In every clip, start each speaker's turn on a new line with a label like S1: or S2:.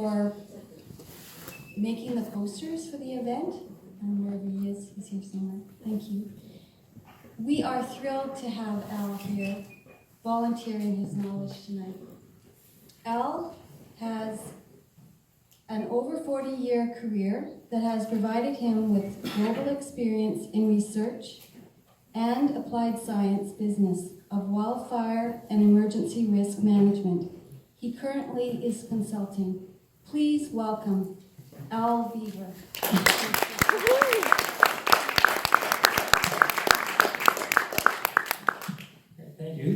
S1: for making the posters for the event. Wherever he is, he's here somewhere. Thank you. We are thrilled to have Al here volunteering his knowledge tonight. Al has an over 40-year career that has provided him with global experience in research and applied science business of wildfire and emergency risk management. He currently is consulting. Please welcome Al Beaver.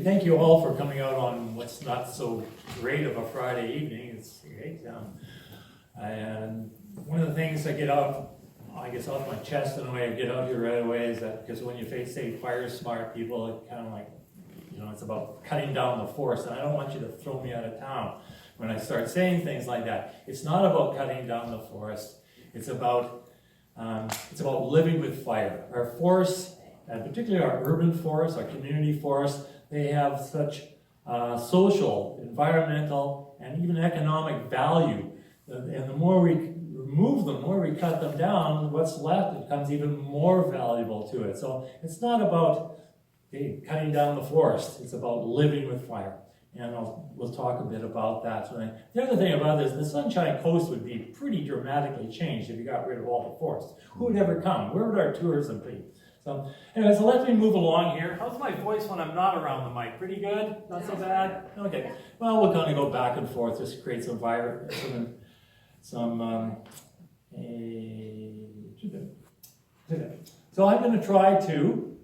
S2: Thank you all for coming out on what's not so great of a Friday evening. It's great. And one of the things I get off my chest in a way, I get out here right away, is that because when you say fire smart people, it kind of like, it's about cutting down the forest, and I don't want you to throw me out of town when I start saying things like that. It's not about cutting down the forest. It's about living with fire. Our forests, and particularly our urban forests, our community forests, they have such social, environmental, and even economic value. And the more we remove them, the more we cut them down, what's left becomes even more valuable to it. So it's not about cutting down the forest. It's about living with fire. And we'll talk a bit about that. So the other thing about this, the Sunshine Coast would be pretty dramatically changed if you got rid of all the forests. Who would ever come? Where would our tourism be? So anyway, so let me move along here. How's my voice when I'm not around the mic? Pretty good? Not so bad? Okay. Well, we'll kind of go back and forth, just create some So I'm going to try to,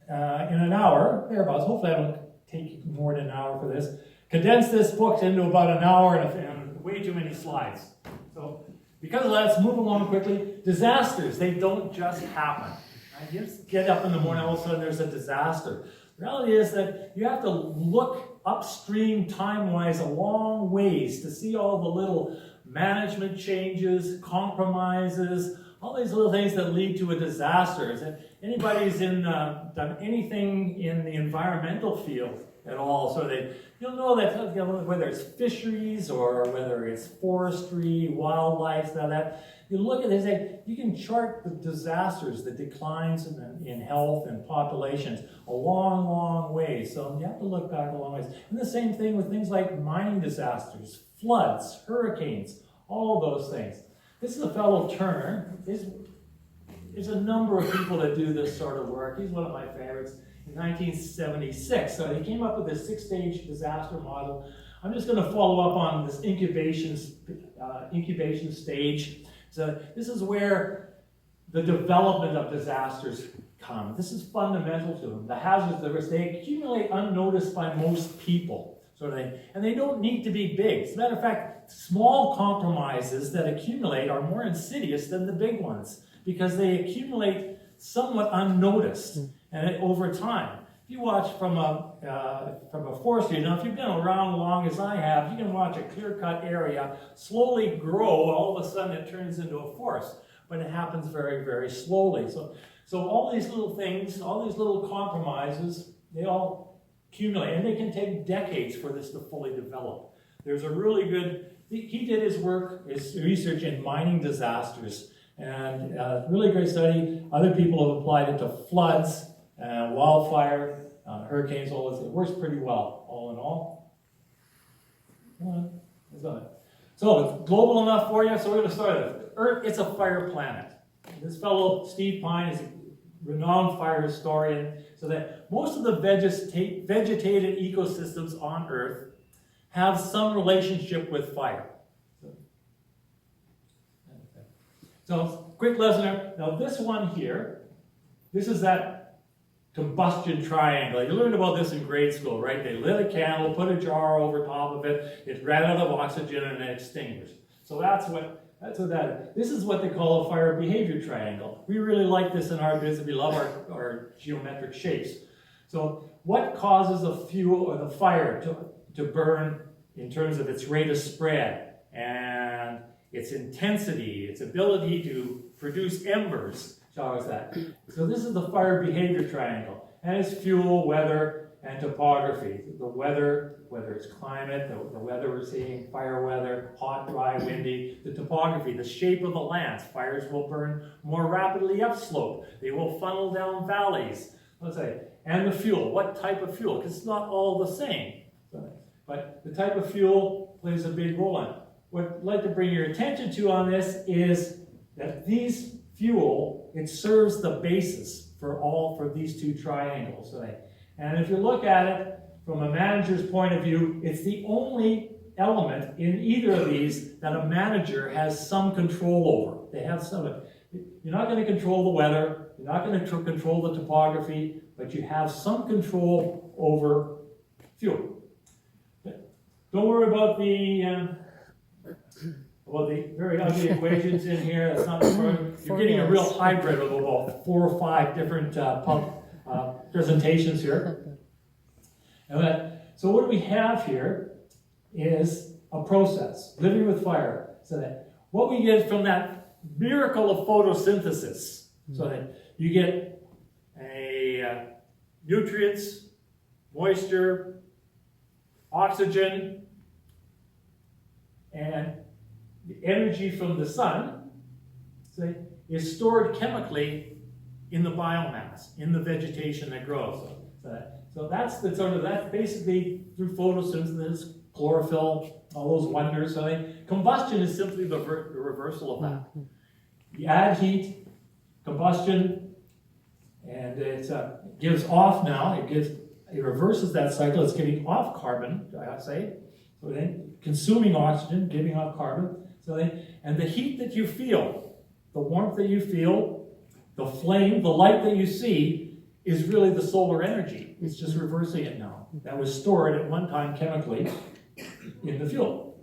S2: in an hour, thereabouts, hopefully I don't take more than an hour for this, condense this book into about an hour and way too many slides. So because of that, let's move along quickly. Disasters, they don't just happen. You just get up in the morning, all of a sudden there's a disaster. The reality is that you have to look upstream time-wise a long ways to see all the little management changes, compromises, all these little things that lead to a disaster. If anybody's done anything in the environmental field at all, so you'll know that whether it's fisheries or whether it's forestry, wildlife, that you look at this, you can chart the disasters, the declines in health and populations a long, long way. So you have to look back a long ways. And the same thing with things like mining disasters, floods, hurricanes, all of those things. This is a fellow Turner. There's a number of people that do this sort of work. He's one of my favorites. In 1976, so he came up with this 6-stage disaster model. I'm just going to follow up on this incubation stage. So this is where the development of disasters come. This is fundamental to them. The hazards, the risks, they accumulate unnoticed by most people, sort of thing. And they don't need to be big. As a matter of fact, small compromises that accumulate are more insidious than the big ones because they accumulate somewhat unnoticed and over time. If you watch from a forestry, now if you've been around as long as I have, you can watch a clear-cut area slowly grow. All of a sudden it turns into a forest, but it happens very, very slowly. So all these little things, all these little compromises, they all accumulate, and they can take decades for this to fully develop. There's a really good, he did his work, his research in mining disasters, and really great study. Other people have applied it to floods, wildfire, hurricanes, all this. It works pretty well, all in all. So it's global enough for you, so we're going to start it. Earth, it's a fire planet. This fellow, Steve Pine, is a renowned fire historian, so that most of the vegetated ecosystems on Earth have some relationship with fire. So quick lesson. Now this one here, this is that combustion triangle. You learned about this in grade school, right? They lit a candle, put a jar over top of it, it ran out of oxygen and it extinguished. So that's what that is. This is what they call a fire behavior triangle. We really like this in our business. We love our geometric shapes. So what causes a fuel or the fire to burn in terms of its rate of spread and its intensity, its ability to produce embers, shows that. So this is the fire behavior triangle. And it's fuel, weather, and topography. The weather, whether it's climate, the weather we're seeing, fire weather, hot, dry, windy, the topography, the shape of the lands. Fires will burn more rapidly upslope. They will funnel down valleys. Let's say, and the fuel. What type of fuel? Because it's not all the same. But the type of fuel plays a big role in it. What I'd like to bring your attention to on this is that these fuel, it serves the basis for these two triangles. And if you look at it from a manager's point of view, it's the only element in either of these that a manager has some control over. They have some. You're not going to control the weather, you're not going to control the topography, but you have some control over fuel. Don't worry about the very ugly equations in here. That's not you're getting a real hybrid of about 4 or 5 different presentations here. So what we have here is a process, living with fire. So that what we get from that miracle of photosynthesis, so that you get nutrients, moisture, oxygen, and the energy from the sun is stored chemically in the biomass, in the vegetation that grows. So that's basically through photosynthesis, chlorophyll, all those wonders. Combustion is simply the reversal of that. You add heat, combustion, and it gives off now. It reverses that cycle. It's giving off carbon, I say. So then consuming oxygen, giving off carbon. And the heat that you feel, the warmth that you feel, the flame, the light that you see is really the solar energy. It's just reversing it now. That was stored at one time chemically in the fuel.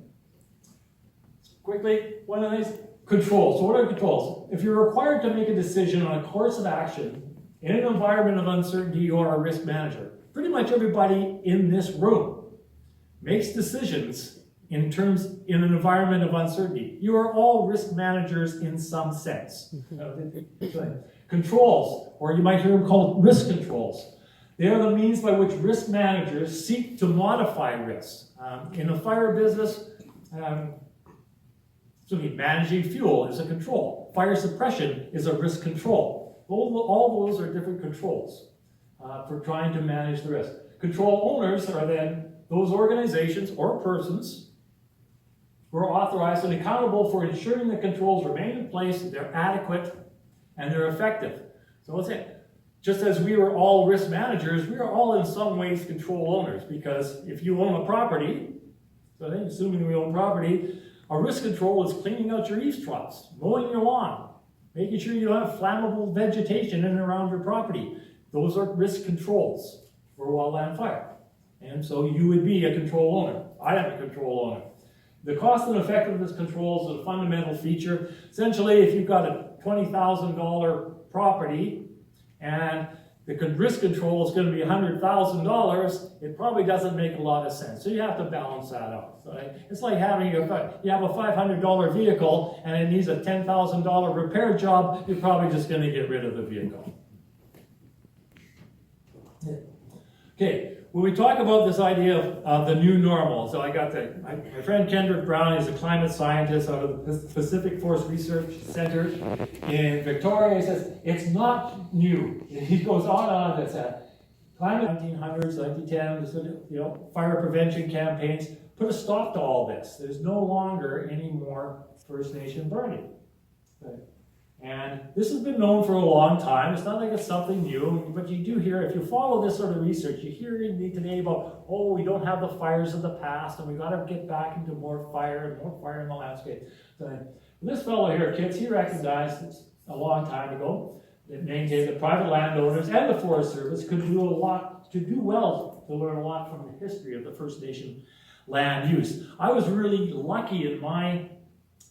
S2: Quickly, one of these controls. So what are controls? If you're required to make a decision on a course of action in an environment of uncertainty, you are a risk manager. Pretty much everybody in this room makes decisions in an environment of uncertainty. You are all risk managers in some sense. Controls, or you might hear them called risk controls. They are the means by which risk managers seek to modify risks. In the fire business, managing fuel is a control. Fire suppression is a risk control. All those are different controls for trying to manage the risk. Control owners are then those organizations or persons who are authorized and accountable for ensuring the controls remain in place, they're adequate, and they're effective. So let's say, just as we are all risk managers, we are all in some ways control owners, because if you own a property, so then assuming we own property, a risk control is cleaning out your eavesdrops, mowing your lawn, making sure you don't have flammable vegetation in and around your property. Those are risk controls for wildland fire. And so you would be a control owner. I am a control owner. The cost and effectiveness controls is a fundamental feature. Essentially, if you've got a $20,000 property and the risk control is going to be $100,000, it probably doesn't make a lot of sense. So you have to balance that out. So it's like having you have a $500 vehicle and it needs a $10,000 repair job, you're probably just going to get rid of the vehicle. Okay. When we talk about this idea of the new normal, so I got my friend Kendrick Brown is a climate scientist out of the Pacific Forest Research Center in Victoria. He says, it's not new. He goes on and says, climate 1900s, 1910s, fire prevention campaigns put a stop to all this. There's no longer any more First Nation burning. Right? And this has been known for a long time. It's not like it's something new, but you do hear, if you follow this sort of research, you hear today about, we don't have the fires of the past, and we got to get back into more fire in the landscape. So this fellow here, Kitts, he recognized this a long time ago that maintained that private landowners and the Forest Service could do well to learn a lot from the history of the First Nation land use. I was really lucky in my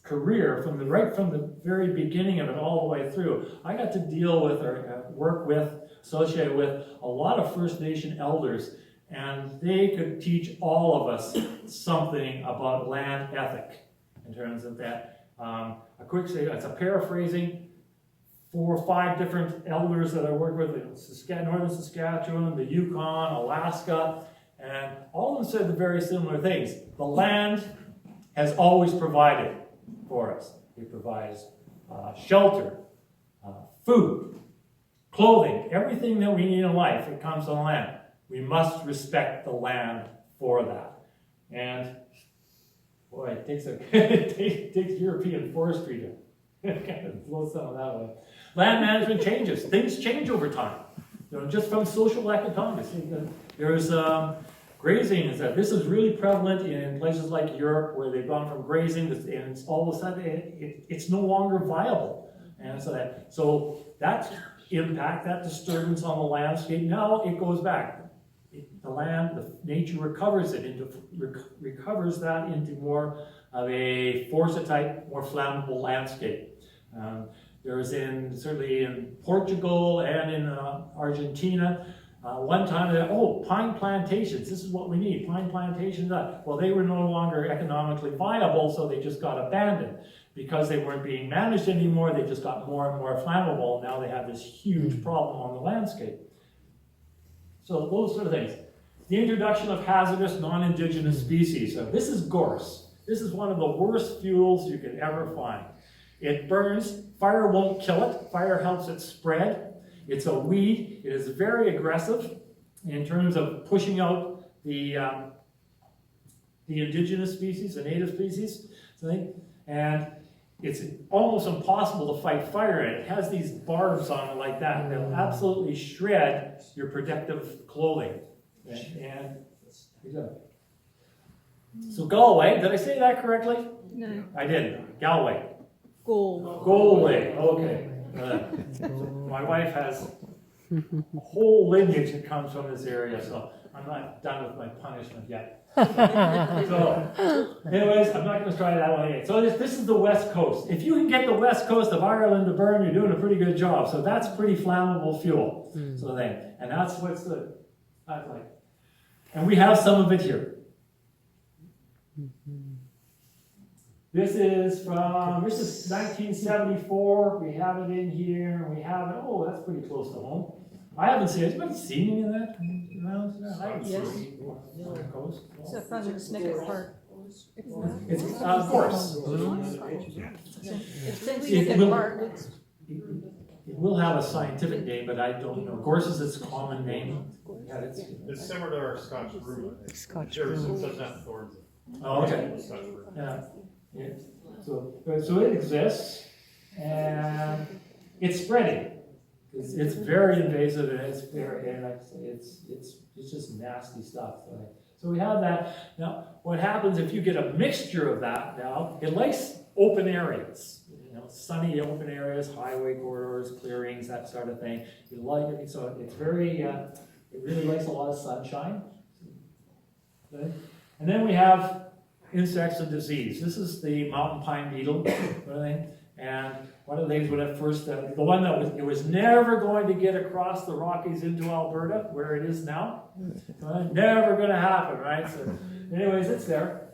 S2: career right from the very beginning of it all the way through. I got to deal with or work with, associate with a lot of First Nation elders, and they could teach all of us something about land ethic in terms of that. It's a paraphrasing. 4 or 5 different elders that I work with in northern Saskatchewan, the Yukon, Alaska, and all of them said the very similar things. The land has always provided for us. It provides shelter, food, clothing, everything that we need in life. It comes on land. We must respect the land for that. And boy, it takes it takes European forestry to kind of blow some of that away. Land management changes. Things change over time. Just from social economics. There's grazing. This is really prevalent in places like Europe where they've gone from grazing and all of a sudden it's no longer viable. And so that impact, that disturbance on the landscape, now it goes back. The land, the nature recovers that into more of a forest type, more flammable landscape. There's certainly in Portugal and in Argentina, one time pine plantations, this is what we need, pine plantations. Well, they were no longer economically viable, so they just got abandoned. Because they weren't being managed anymore, they just got more and more flammable. Now they have this huge problem on the landscape. So those sort of things. The introduction of hazardous non-indigenous species. So this is gorse. This is one of the worst fuels you could ever find. It burns. Fire won't kill it. Fire helps it spread. It's a weed. It is very aggressive in terms of pushing out the indigenous species, the native species. And it's almost impossible to fight fire in it. It has these barbs on it like that. And they'll absolutely shred your protective clothing. And so Galway, did I say that correctly?
S3: No.
S2: I didn't. Galway.
S3: Galway.
S2: Okay. My wife has a whole lineage that comes from this area, so I'm not done with my punishment yet. So, anyways, I'm not going to try that one again. So this is the west coast. If you can get the west coast of Ireland to burn, you're doing a pretty good job. So that's pretty flammable fuel. And that's what's that's like. And we have some of it here. This is 1974. We have it in here. We have it. Oh, that's pretty close to home. I haven't seen it. Has anybody seen any of that around? I haven't
S3: Yes.
S2: seen it on the coast.
S3: Is that from the Snicket Park?
S2: It's gorse.
S3: It's in
S2: It
S3: Snicket
S2: will-
S3: Park.
S2: It will have a scientific name, but I don't know. Gorse is its common name. Yeah,
S4: It's similar to our Scotch broom, I think.
S5: Scotch
S4: Yours
S5: broom.
S4: doesn't have thorns.
S2: Oh, okay.
S4: Scotch broom.
S2: Yeah. Yeah. So it exists, and it's spreading. It's very invasive, and it's just nasty stuff. So we have that. Now, what happens if you get a mixture of that? Now, it likes open areas. Sunny open areas, highway corridors, clearings, that sort of thing. You like it, so it's very, it really likes a lot of sunshine. Okay. And then we have insects and disease. This is the mountain pine beetle, and one of the things when it first, the one that it was never going to get across the Rockies into Alberta, where it is now. Never going to happen, right? So, anyways, it's there.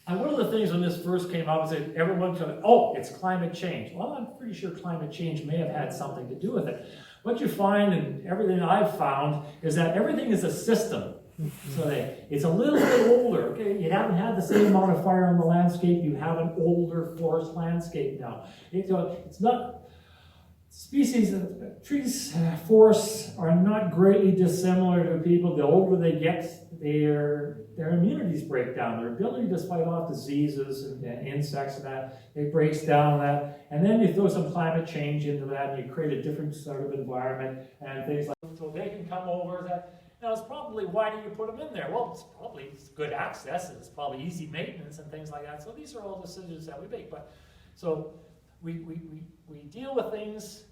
S2: And one of the things when this first came out was that everyone said, oh, it's climate change. Well, I'm pretty sure climate change may have had something to do with it. What you find, and everything I've found, is that everything is a system. So it's a little bit older, okay? You haven't had the same amount of fire on the landscape. You have an older forest landscape now. It's not, species of trees, forests are not greatly dissimilar to people. The older they get, their immunities break down. Their ability to fight off diseases and insects and that, it breaks down that. And then you throw some climate change into that, and you create a different sort of environment and things like that. So they can come over that. Now, it's probably, why do you put them in there? Well, it's probably good access, and it's probably easy maintenance and things like that. So these are all decisions that we make. But so we deal with things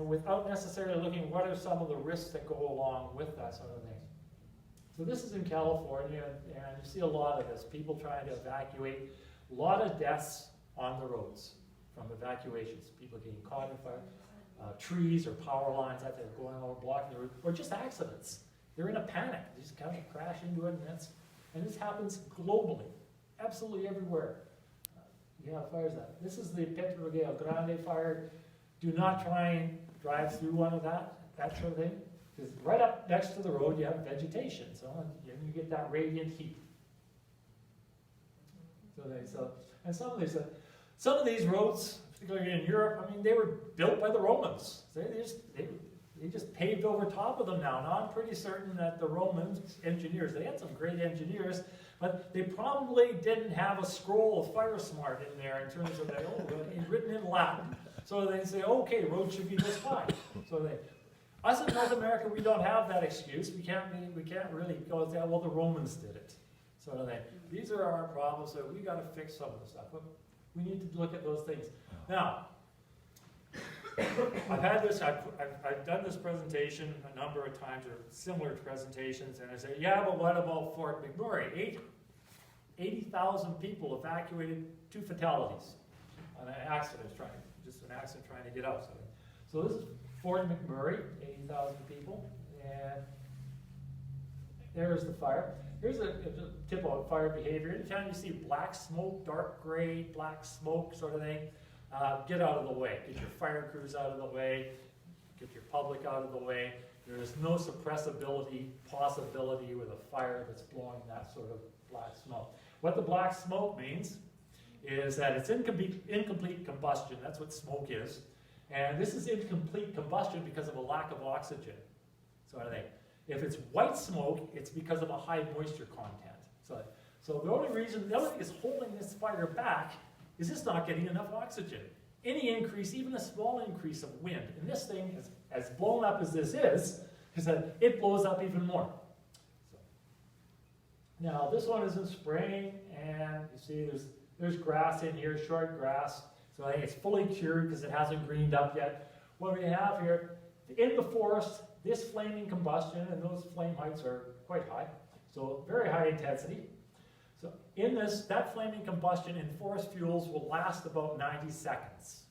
S2: without necessarily looking what are some of the risks that go along with that sort of thing. So this is in California, and you see a lot of this. People trying to evacuate. A lot of deaths on the roads from evacuations. People getting caught in fire. Trees or power lines that they're going over, blocking the route, or just accidents. They're in a panic. They just kind of crash into it, and this happens globally, absolutely everywhere. You have fires that. This is the Pedro Grande fire. do not try and drive through one of that sort of thing. Because right up next to the road, you have vegetation, so you get that radiant heat. And some of these roads, particularly in Europe, I mean, they were built by the Romans. They just paved over top of them now. Now I'm pretty certain that the Romans engineers, they had some great engineers, but they probably didn't have a scroll of Fire Smart in there in terms of that, written in Latin. So they say, okay, road should be this high. Us in North America, we don't have that excuse. We can't really go and say, well, the Romans did it. These are our problems, so we got to fix some of the stuff. But we need to look at those things. Now, I've done this presentation a number of times, or similar presentations, and I say, yeah, but what about Fort McMurray? 80,000 people evacuated, 2 fatalities on an accident trying to get out. So this is Fort McMurray, 80,000 people, and there's the fire. Here's a tip about fire behavior. Anytime you see black smoke, dark gray, black smoke sort of thing, get out of the way. Get your fire crews out of the way. Get your public out of the way. There is no suppressibility possibility with a fire that's blowing that sort of black smoke. What the black smoke means is that it's incomplete combustion. That's what smoke is. And this is incomplete combustion because of a lack of oxygen. Sort of thing. If it's white smoke, it's because of a high moisture content. So the only thing that's holding this fire back is it's not getting enough oxygen. Any increase, even a small increase of wind, and this thing, as blown up as this is that it blows up even more. Now this one is in spring, and you see there's grass in here, short grass. So I think it's fully cured because it hasn't greened up yet. What we have here, in the forest, this flaming combustion, and those flame heights are quite high, so very high intensity. So in that flaming combustion in forest fuels will last about 90 seconds.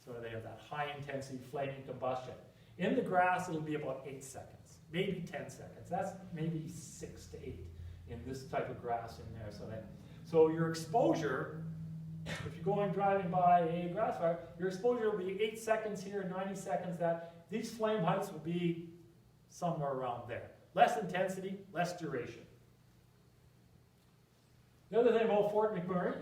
S2: So they have that high intensity flaming combustion. In the grass, it'll be about 8 seconds, maybe 10 seconds. That's maybe 6 to 8 in this type of grass in there. So your exposure, if you're going driving by a grass fire, your exposure will be 8 seconds here, 90 seconds that. These flame heights will be somewhere around there. Less intensity, less duration. The other thing about Fort McMurray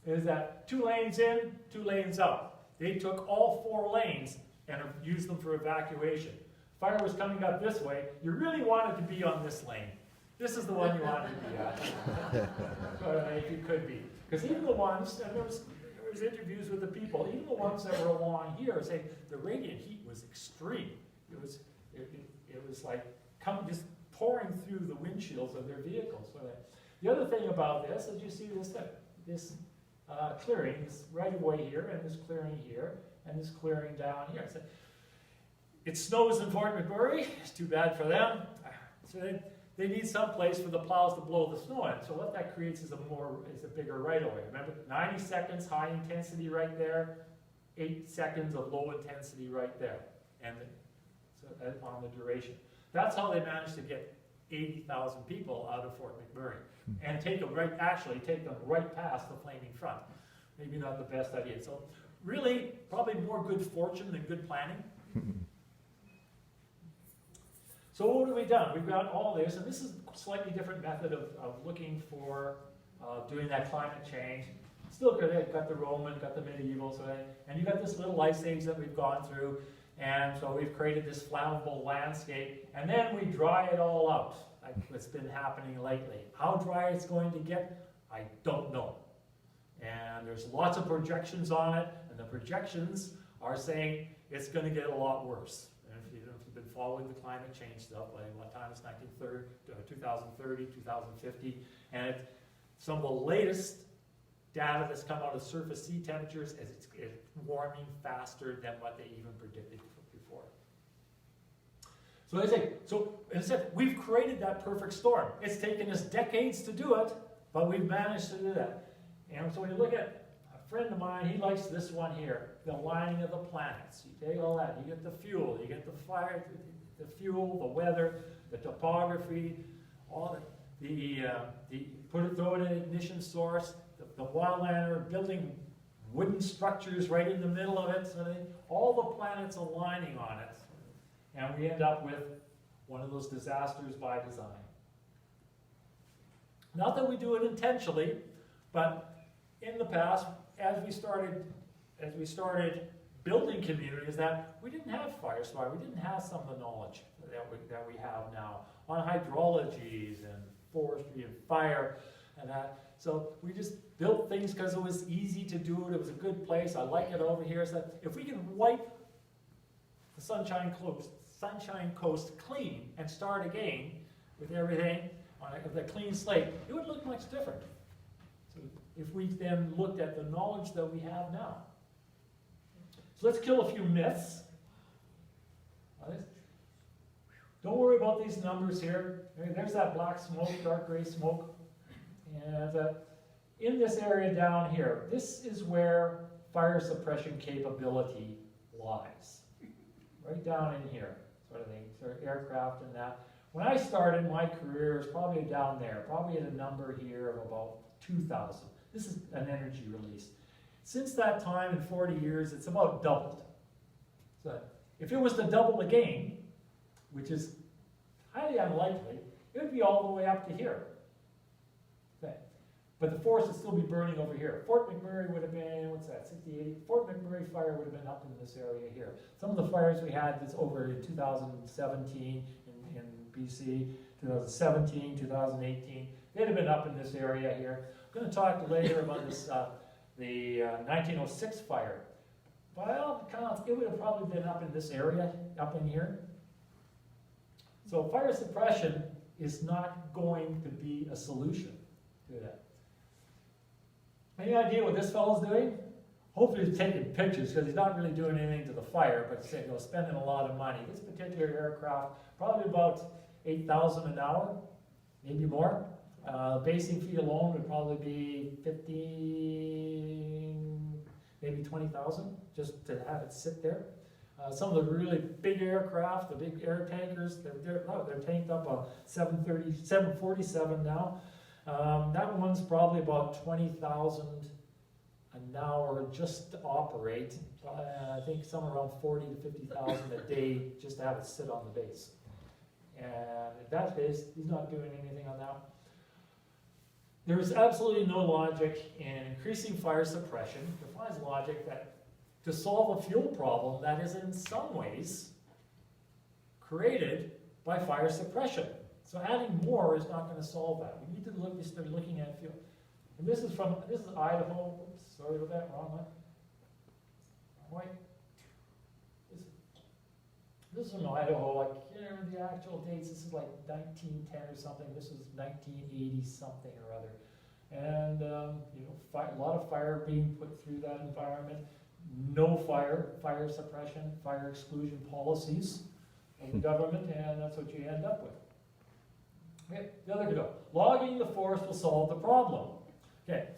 S2: is that 2 lanes in, 2 lanes out. They took all 4 lanes and used them for evacuation. Fire was coming up this way. You really wanted to be on this lane. This is the one you wanted to be at. If you could be. Because even the ones, and there was interviews with the people, even the ones that were along here saying the radiant heat was extreme. It was like just pouring through the windshields of their vehicles. The other thing about this is you see this clearing, this right of way here, and this clearing here, and this clearing down here. So it snows in Fort McMurray. It's too bad for them. So they need some place for the plows to blow the snow in. So what that creates is a bigger right of way. Remember, 90 seconds high intensity right there, 8 seconds of low intensity right there, and on the duration. That's how they managed to get 80,000 people out of Fort McMurray and take them right past the flaming front. Maybe not the best idea. So really, probably more good fortune than good planning. So what have we done? We've got all this, and this is a slightly different method of looking for doing that climate change. Still got the Roman, got the medieval, and you got this little ice age that we've gone through, and so we've created this flammable landscape, and then we dry it all out, like what's been happening lately. How dry it's going to get, I don't know. And there's lots of projections on it, and the projections are saying it's going to get a lot worse. And if you've been following the climate change stuff, by what time it's 2030, 2050, and some of the latest data that's come out of surface sea temperatures is it's warming faster than what they even predicted before. So as I said, we've created that perfect storm. It's taken us decades to do it, but we've managed to do that. And so when you look at a friend of mine, he likes this one here, the lining of the planets. You take all that, you get the fuel, you get the fire, the fuel, the weather, the topography, all throw in an ignition source, the wildlander building wooden structures right in the middle of it, sort of thing. All the planets aligning on it. And we end up with one of those disasters by design. Not that we do it intentionally, but in the past, as we started building communities, that we didn't have fire supply, we didn't have some of the knowledge that we have now on hydrologies and forestry and fire and that. So we just built things because it was easy to do it. It was a good place. I like it over here. So if we can wipe the Sunshine Coast clean and start again with everything on a clean slate, it would look much different. So if we then looked at the knowledge that we have now. So let's kill a few myths. Don't worry about these numbers here. There's that black smoke, dark gray smoke. And in this area down here, this is where fire suppression capability lies. Right down in here, sort of thing, sort of aircraft and that. When I started my career, it was probably down there, probably at a number here of about 2,000. This is an energy release. Since that time, in 40 years, it's about doubled. So if it was to double again, which is highly unlikely, it would be all the way up to here. Okay. But the forest would still be burning over here. Fort McMurray would have been, what's that, 68? Fort McMurray fire would have been up in this area here. Some of the fires we had that's over in 2017 in BC, 2017, 2018, they'd have been up in this area here. I'm going to talk later about this, the 1906 fire. By all accounts, it would have probably been up in this area, up in here. So fire suppression is not going to be a solution to that. Any idea what this fellow's doing? Hopefully he's taking pictures because he's not really doing anything to the fire, but spending a lot of money. This particular aircraft, probably about 8,000 an hour, maybe more. Basing fee alone would probably be 15, maybe 20,000, just to have it sit there. Some of the really big aircraft, the big air tankers, they're tanked up a 747 now. That one's probably about 20,000 an hour just to operate. I think somewhere around 40 to 50,000 a day just to have it sit on the base. And in that case, he's not doing anything on that. There is absolutely no logic in increasing fire suppression. It defies logic that to solve a fuel problem that is in some ways created by fire suppression. So adding more is not going to solve that. We need to start looking at fuel. And this is Idaho. Oops, sorry about that, wrong one. Wrong way. This is from Idaho. I can't remember the actual dates. This is like 1910 or something. This is 1980 something or other. And a lot of fire being put through that environment. No fire suppression, fire exclusion policies of the government, and that's what you end up with. Okay, the other go. Logging the forest will solve the problem. Okay.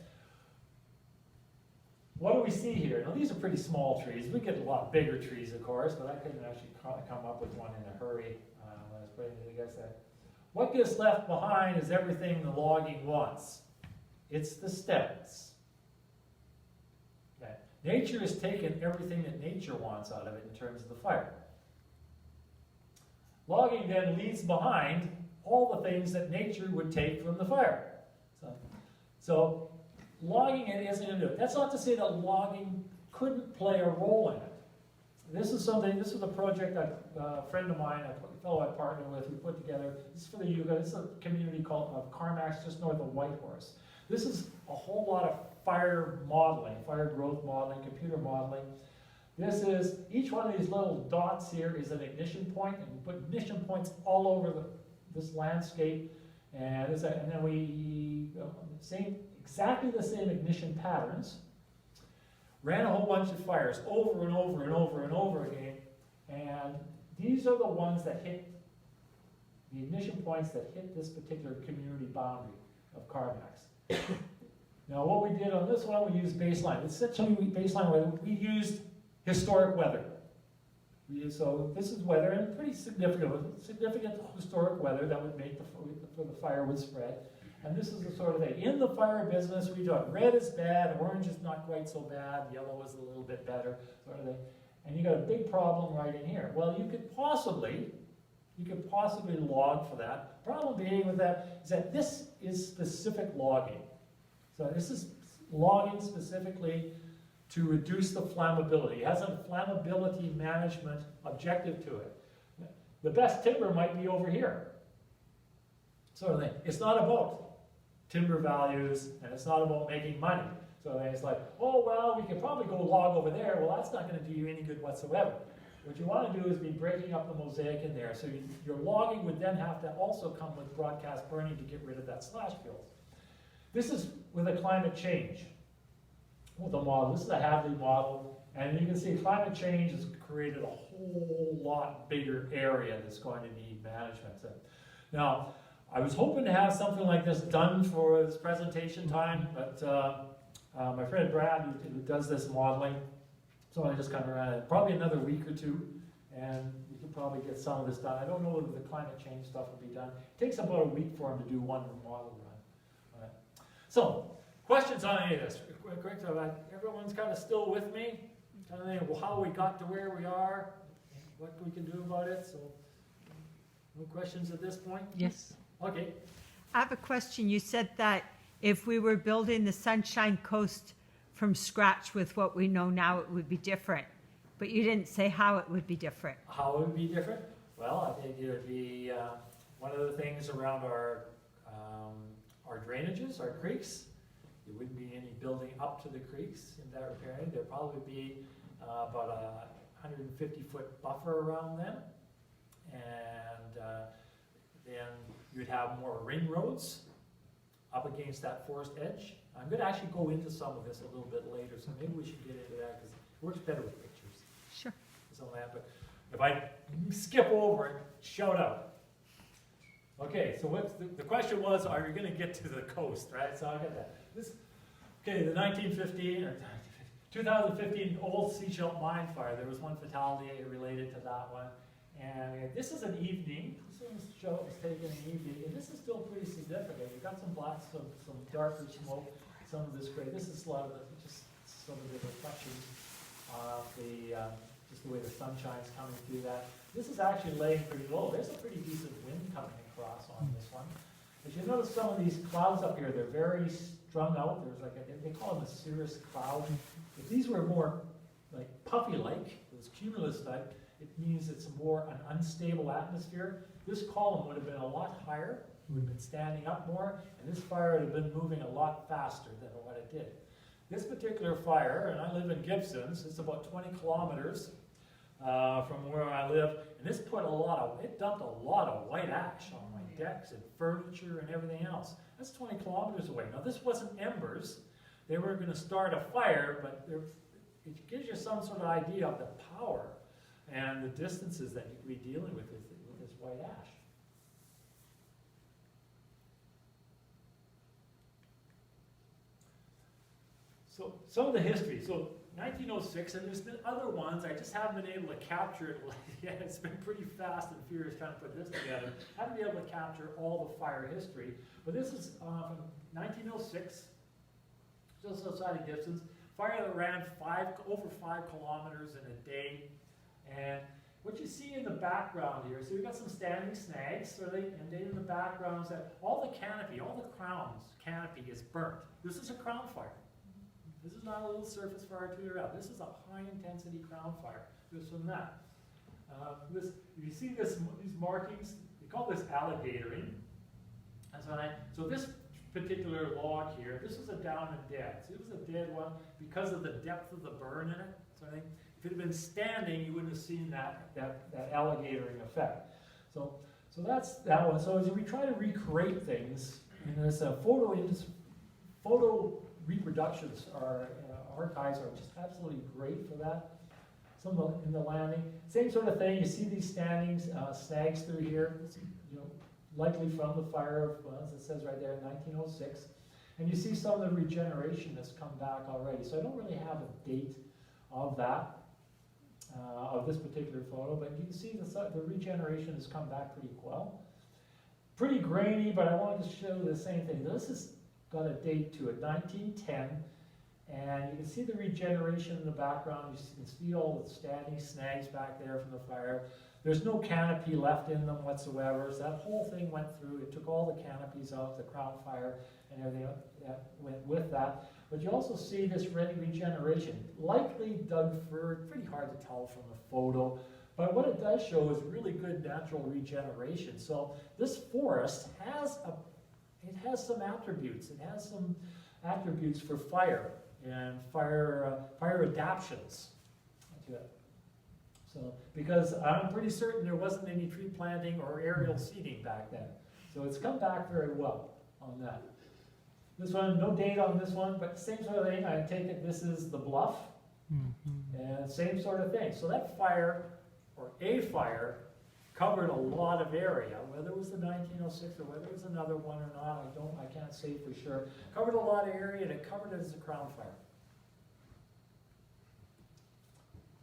S2: What do we see here? Now these are pretty small trees. We get a lot bigger trees, of course, but I couldn't actually come up with one in a hurry when I was putting it together. What gets left behind is everything the logging wants. It's the stems. Okay. Nature has taken everything that nature wants out of it in terms of the fire. Logging then leaves behind all the things that nature would take from the fire. So logging it isn't going to do it. That's not to say that logging couldn't play a role in it. This is a project that a friend of mine, a fellow I partner with, we put together. This is for the Yuga. This is a community called Carmax, just north of Whitehorse. This is a whole lot of fire modeling, fire growth modeling, computer modeling. This is, each one of these little dots here is an ignition point, and we put ignition points all over this landscape. And then we, exactly the same ignition patterns, ran a whole bunch of fires over and over and over and over again. And these are the ones that hit, the ignition points that hit this particular community boundary of Carmax. Now what we did on this one, we used baseline. Essentially baseline weather, we used historic weather. So this is weather, and pretty significant historic weather that would make the fire would spread. And this is the sort of thing. In the fire business, we do it. Red is bad, orange is not quite so bad, yellow is a little bit better, sort of thing. And you got a big problem right in here. Well, you could possibly log for that. Problem being with that is that this is specific logging. So this is logging specifically to reduce the flammability. It has a flammability management objective to it. The best timber might be over here. Sort of thing. It's not about timber values, and it's not about making money. So it's like, oh, well, we could probably go log over there. Well, that's not going to do you any good whatsoever. What you want to do is be breaking up the mosaic in there. So your logging would then have to also come with broadcast burning to get rid of that slash field. This is with a climate change. With a model. This is a Hadley model. And you can see climate change has created a whole lot bigger area that's going to need management. Now, I was hoping to have something like this done for this presentation time, but my friend Brad, who does this modeling, so I just kind of ran it. Probably another week or two, and we could probably get some of this done. I don't know whether the climate change stuff will be done. It takes about a week for him to do one model run. All right. So, questions on any of this? Quick, everyone's kind of still with me? Kind of thinking, well, how we got to where we are, what we can do about it. So, no questions at this point?
S3: Yes.
S2: Okay.
S5: I have a question. You said that if we were building the Sunshine Coast from scratch with what we know now, it would be different. But you didn't say how it would be different.
S2: How it would be different? Well, I think it would be one of the things around our drainages, our creeks. There wouldn't be any building up to the creeks in that repairing. There'd probably be about a 150-foot buffer around them. And then you'd have more ring roads up against that forest edge. I'm going to actually go into some of this a little bit later, so maybe we should get into that because it works better with pictures.
S5: Sure.
S2: Some of that, but if I skip over it, shout out. Okay, so what's the question was, are you going to get to the coast, right? So I got that. Okay, the 2015 Old Seashell Mine Fire, there was one fatality related to that one. And this is an evening. This was taken in the evening, and this is still pretty significant. You've got some black, some darker smoke, some of this gray. This is a lot of just some of the reflections of just the way the sunshine's coming through that. This is actually laying pretty low. There's a pretty decent wind coming across on this one. If you notice some of these clouds up here, they're very strung out. There's they call them a cirrus cloud. If these were more like puffy-like, those cumulus type, it means it's more an unstable atmosphere. This column would have been a lot higher, it would have been standing up more, and this fire would have been moving a lot faster than what it did. This particular fire, and I live in Gibsons, it's about 20 kilometers from where I live, and this put it dumped a lot of white ash on my decks and furniture and everything else. That's 20 kilometers away. Now this wasn't embers. They were going to start a fire, but it gives you some sort of idea of the power and the distances that you could be dealing with this white ash. So some of the history. So 1906, and there's been other ones. I just haven't been able to capture it yet. It's been pretty fast and furious trying to put this together. Haven't been able to capture all the fire history. But this is from 1906, just outside of Gibsons. Fire that ran over 5 kilometers in a day. And what you see in the background here, so we've got some standing snags, and then in the background is that all the canopy, all the crown's canopy is burnt. This is a crown fire. This is not a little surface fire to your out. This is a high-intensity crown fire. This from that. If you see these markings, we call this alligatoring. So this particular log here, this was a down and dead. So it was a dead one because of the depth of the burn in it. So I think if it had been standing, you wouldn't have seen that alligatoring effect. So that's that one. So as we try to recreate things, there's a photo reproductions archives are just absolutely great for that. Some in the landing, same sort of thing. You see these snags through here. It's, likely from the fire of, as it says right there, 1906. And you see some of the regeneration that's come back already. So I don't really have a date of that, of this particular photo, but you can see the regeneration has come back pretty well. pretty grainy, but I wanted to show the same thing. This has got a date to it, 1910, and you can see the regeneration in the background. You can see all the standing snags back there from the fire. There's no canopy left in them whatsoever, so that whole thing went through. It took all the canopies out, the crown fire and everything that went with that. But you also see this regeneration, likely dug fir, pretty hard to tell from the photo, but what it does show is really good natural regeneration. So this forest has some attributes. It has some attributes for fire and fire adaptions to it. So, because I'm pretty certain there wasn't any tree planting or aerial seeding back then. So it's come back very well on that. This one, no date on this one, but same sort of thing. I take it this is the bluff. And same sort of thing. So that fire, or a fire, covered a lot of area. Whether it was the 1906 or whether it was another one or not, I can't say for sure. Covered a lot of area, and it covered it as a crown fire.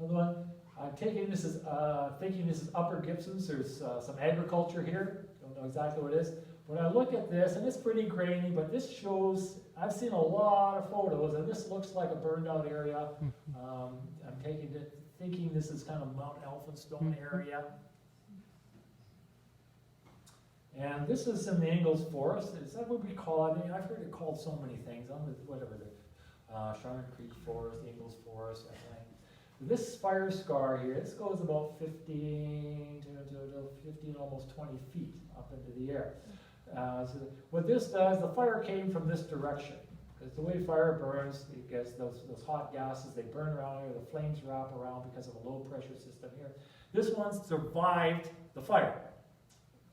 S2: Another one, I'm taking this as, thinking this is Upper Gibsons. There's some agriculture here. Don't know exactly what it is. When I look at this, and it's pretty grainy, but this shows, I've seen a lot of photos, and this looks like a burned out area. I'm taking it, thinking this is kind of Mount Elphinstone area. And this is in the Ingalls Forest. Is that what we call it? I mean, I've heard it called so many things. Whatever the Sharn Creek Forest, the Ingalls Forest, I think. This fire scar here, this goes about 15 to 15, almost 20 feet up into the air. So what this does, the fire came from this direction. Because the way fire burns, it gets those hot gases, they burn around here, the flames wrap around because of a low pressure system here. This one survived the fire.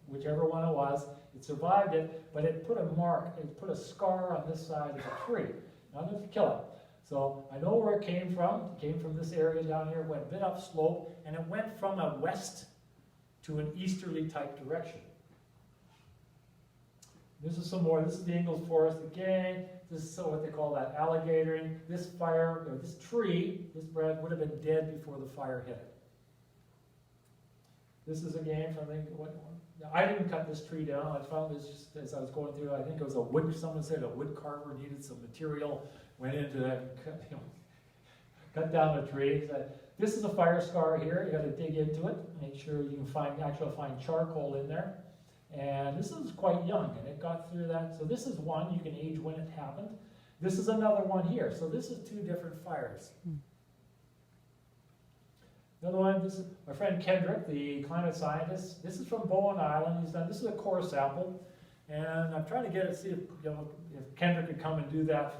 S2: Whichever one it was, it survived it, but it put a mark, it put a scar on this side of the tree. Not enough to kill it. So I know where it came from. It came from this area down here, went a bit upslope, and it went from a west to an easterly type direction. This is some more. This is the Ingalls Forest again. This is what they call that alligatoring. This fire, or this tree, this branch would have been dead before the fire hit it. This is again from I didn't cut this tree down. I found this just as I was going through. I think it was a wood. Someone said a wood carver needed some material. Went into that and cut down the tree. This is a fire scar here. You got to dig into it. Make sure you can find charcoal in there. And this is quite young, and it got through that. So this is one. You can age when it happened. This is another one here. So this is two different fires. Another one, this is my friend Kendrick, the climate scientist. This is from Bowen Island. He's done, this is a core sample. And I'm trying to get it, see if, if Kendrick could come and do that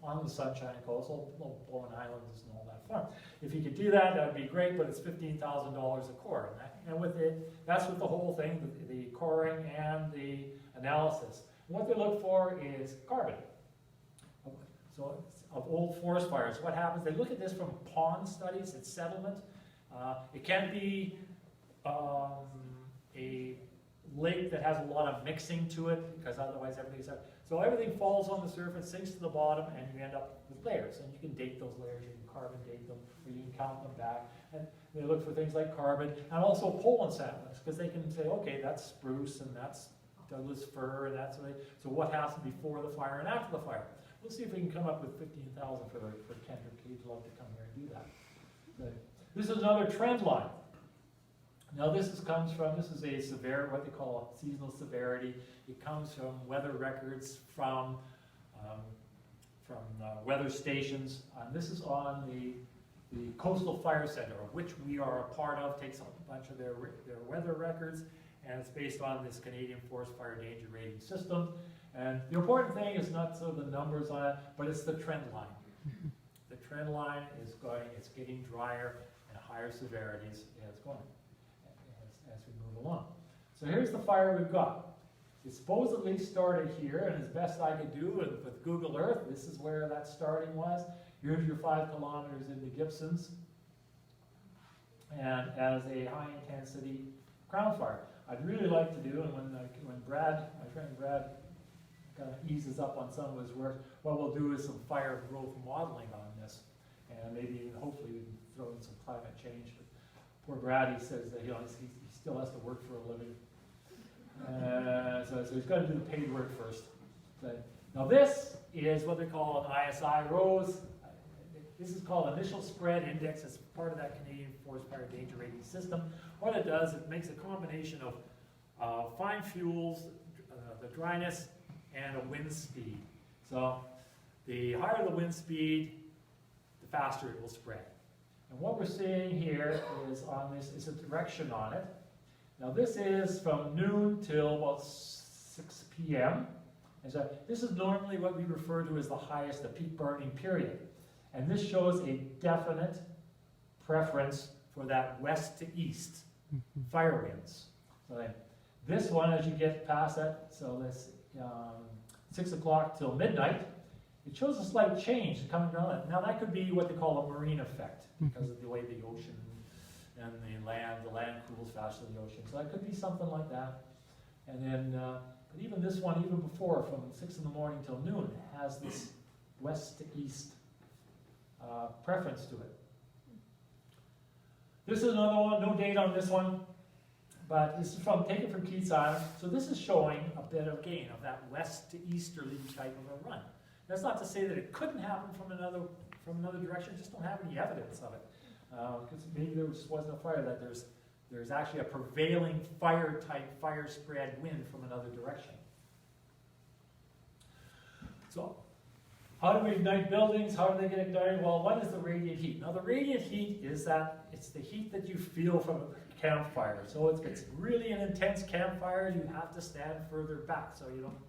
S2: on the Sunshine Coast. Well, Bowen Island isn't all that far. If he could do that, that would be great, but it's $15,000 a core. And with it, that's with the whole thing, the coring and the analysis. And what they look for is carbon. So of old forest fires, what happens? They look at this from pond studies, it's settlement. It can be a lake that has a lot of mixing to it, because otherwise everything's up. So everything falls on the surface, sinks to the bottom, and you end up with layers. And you can date those layers, you can carbon date them, or you can count them back. And they look for things like carbon, and also pollen samplings, because they can say, okay, that's spruce, and that's Douglas fir, and that's what. So what happened before the fire and after the fire? We'll see if we can come up with 15,000 for Kendrick. He'd love to come here and do that. But this is another trend line. Now this comes from, this is a what they call a seasonal severity. It comes from weather records from weather stations. This is on the Coastal Fire Center, of which we are a part of, takes a bunch of their weather records, and it's based on this Canadian Forest Fire Danger Rating System. And the important thing is not so the numbers on it, but it's the trend line. The trend line is going, it's getting drier and higher severities as it's going, as we move along. So here's the fire we've got. It supposedly started here, and as best I could do with Google Earth, this is where that starting was. Here's your 5 kilometers into Gibsons, and as a high-intensity crown fire. I'd really like to do, and when Brad, my friend Brad, kind of eases up on some of his work, what we'll do is some fire growth modeling on this, and maybe even hopefully we can throw in some climate change. But poor Brad, he says that he still has to work for a living. So he's got to do the paid work first. Now this is what they call an ISI rose. This is called Initial Spread Index. It's part of that Canadian Forest Fire Danger Rating System. What it does, it makes a combination of fine fuels, the dryness, and a wind speed. So the higher the wind speed, the faster it will spread. And what we're seeing here is on this is a direction on it. Now this is from noon till about 6 p.m. And so this is normally what we refer to as the highest, the peak burning period. And this shows a definite preference for that west to east fire winds. So then this one, as you get past that, so this 6 o'clock till midnight, it shows a slight change coming down. Now that could be what they call a marine effect because of the way the ocean and the land cools faster than the ocean. So that could be something like that. And then, but even this one, even before, from 6 in the morning till noon, has this west to east preference to it. This is another one, no date on this one, but this is taken from Keats Island. So this is showing a bit of gain of that west to easterly type of a run. That's not to say that it couldn't happen from another direction, just don't have any evidence of it. Because maybe there just wasn't a fire, that there's actually a prevailing fire spread wind from another direction. So, how do we ignite buildings? How do they get ignited? Well, one is the radiant heat. Now the radiant heat is that it's the heat that you feel from a campfire. So if it's really an intense campfire, you have to stand further back so you don't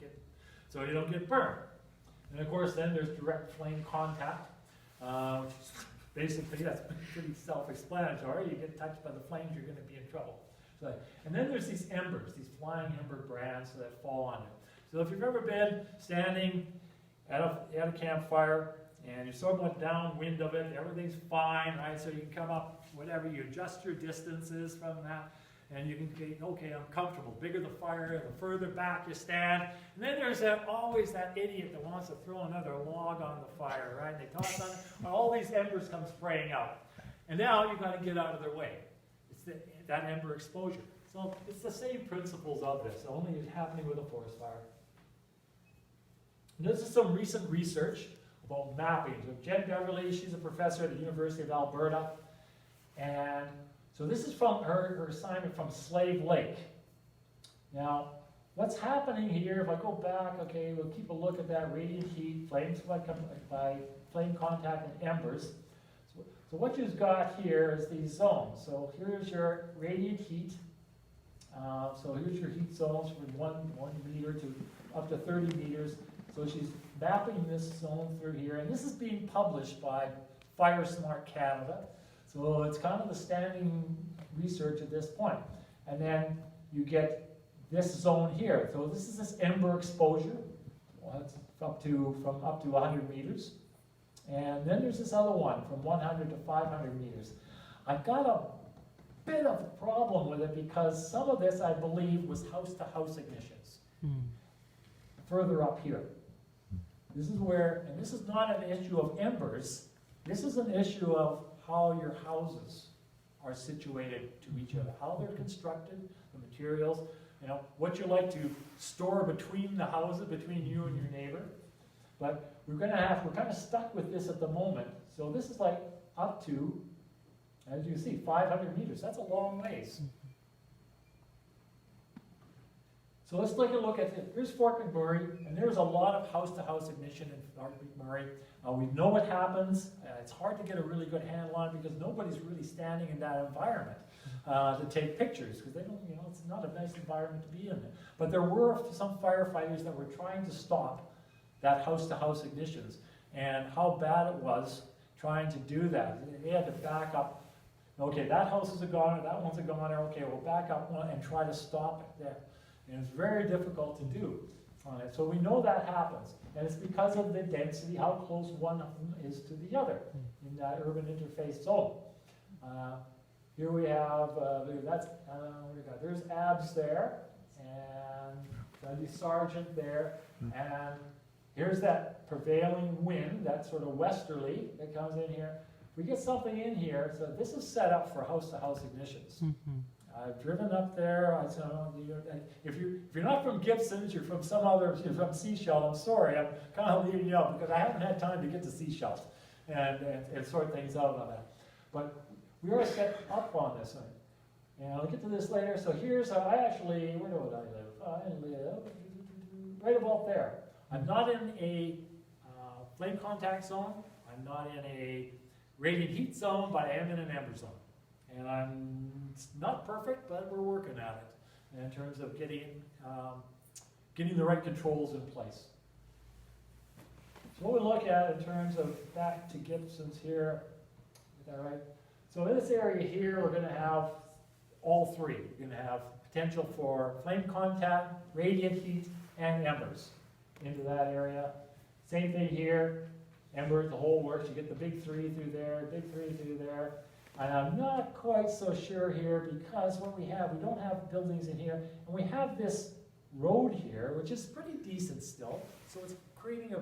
S2: get burned. And of course then there's direct flame contact. Basically that's pretty self-explanatory. You get touched by the flames, you're going to be in trouble. So, and then there's these embers, these flying ember brands that fall on it. So if you've ever been standing at a campfire and you're somewhat downwind of it, everything's fine, right? So you can come up, whatever, you adjust your distances from that, and you can say, okay, I'm comfortable. Bigger the fire, the further back you stand. And then there's always that idiot that wants to throw another log on the fire, right? And they toss on it, and all these embers come spraying out. And now you've got to get out of their way. It's that ember exposure. So it's the same principles of this, only it's happening with a forest fire. And this is some recent research about mapping. So Jen Beverly, she's a professor at the University of Alberta. And so this is from her assignment from Slave Lake. Now, what's happening here, if I go back, okay, we'll keep a look at that radiant heat, flames by flame contact and embers. So what you've got here is these zones. So here's your radiant heat. So here's your heat zones from 1 meter to up to 30 meters. So she's mapping this zone through here, and this is being published by FireSmart Canada. So it's kind of the standing research at this point. And then you get this zone here. So this is this ember exposure. Well, that's from up to 100 meters. And then there's this other one from 100 to 500 meters. I've got a bit of a problem with it because some of this, I believe, was house-to-house ignitions. Further up here. This is where, and this is not an issue of embers, this is an issue of how your houses are situated to each other, how they're constructed, the materials, what you like to store between the houses, between you and your neighbor. But we're kind of stuck with this at the moment. So this is like up to, as you see, 500 meters. That's a long ways. So let's take a look at it. Here's Fort McMurray, and there's a lot of house-to-house ignition in Fort McMurray. We know what happens. It's hard to get a really good handle on it because nobody's really standing in that environment to take pictures because they don't, it's not a nice environment to be in. But there were some firefighters that were trying to stop that house-to-house ignitions, and how bad it was trying to do that. They had to back up. Okay, that house is a goner, that one's a goner. Okay, we'll back up one and try to stop it there. And it's very difficult to do on it. So we know that happens. And it's because of the density, how close one of them is to the other in that urban interface zone. Here we have, there's Abs there, and Dudley Sargent there, and here's that prevailing wind, that sort of westerly that comes in here. We get something in here, so this is set up for house-to-house ignitions. I've driven up there. I said, oh, if you're not from Gibson's, you're from some other, if you're from Sechelt, I'm sorry, I'm kind of leaving you out because I haven't had time to get to Sechelt and sort things out on that. But we are set up on this one. And I'll get to this later. So here's how I actually, where do I live? I live right about there. I'm not in a flame contact zone. I'm not in a radiant heat zone, but I am in an ember zone. And it's not perfect, but we're working at it in terms of getting the right controls in place. So what we look at in terms of back to Gibson's here, is that right? So in this area here, we're going to have all three. We're going to have potential for flame contact, radiant heat, and embers into that area. Same thing here, embers, the whole works. You get the big three through there, big three through there. And I'm not quite so sure here because what we don't have buildings in here, and we have this road here, which is pretty decent still. So it's creating a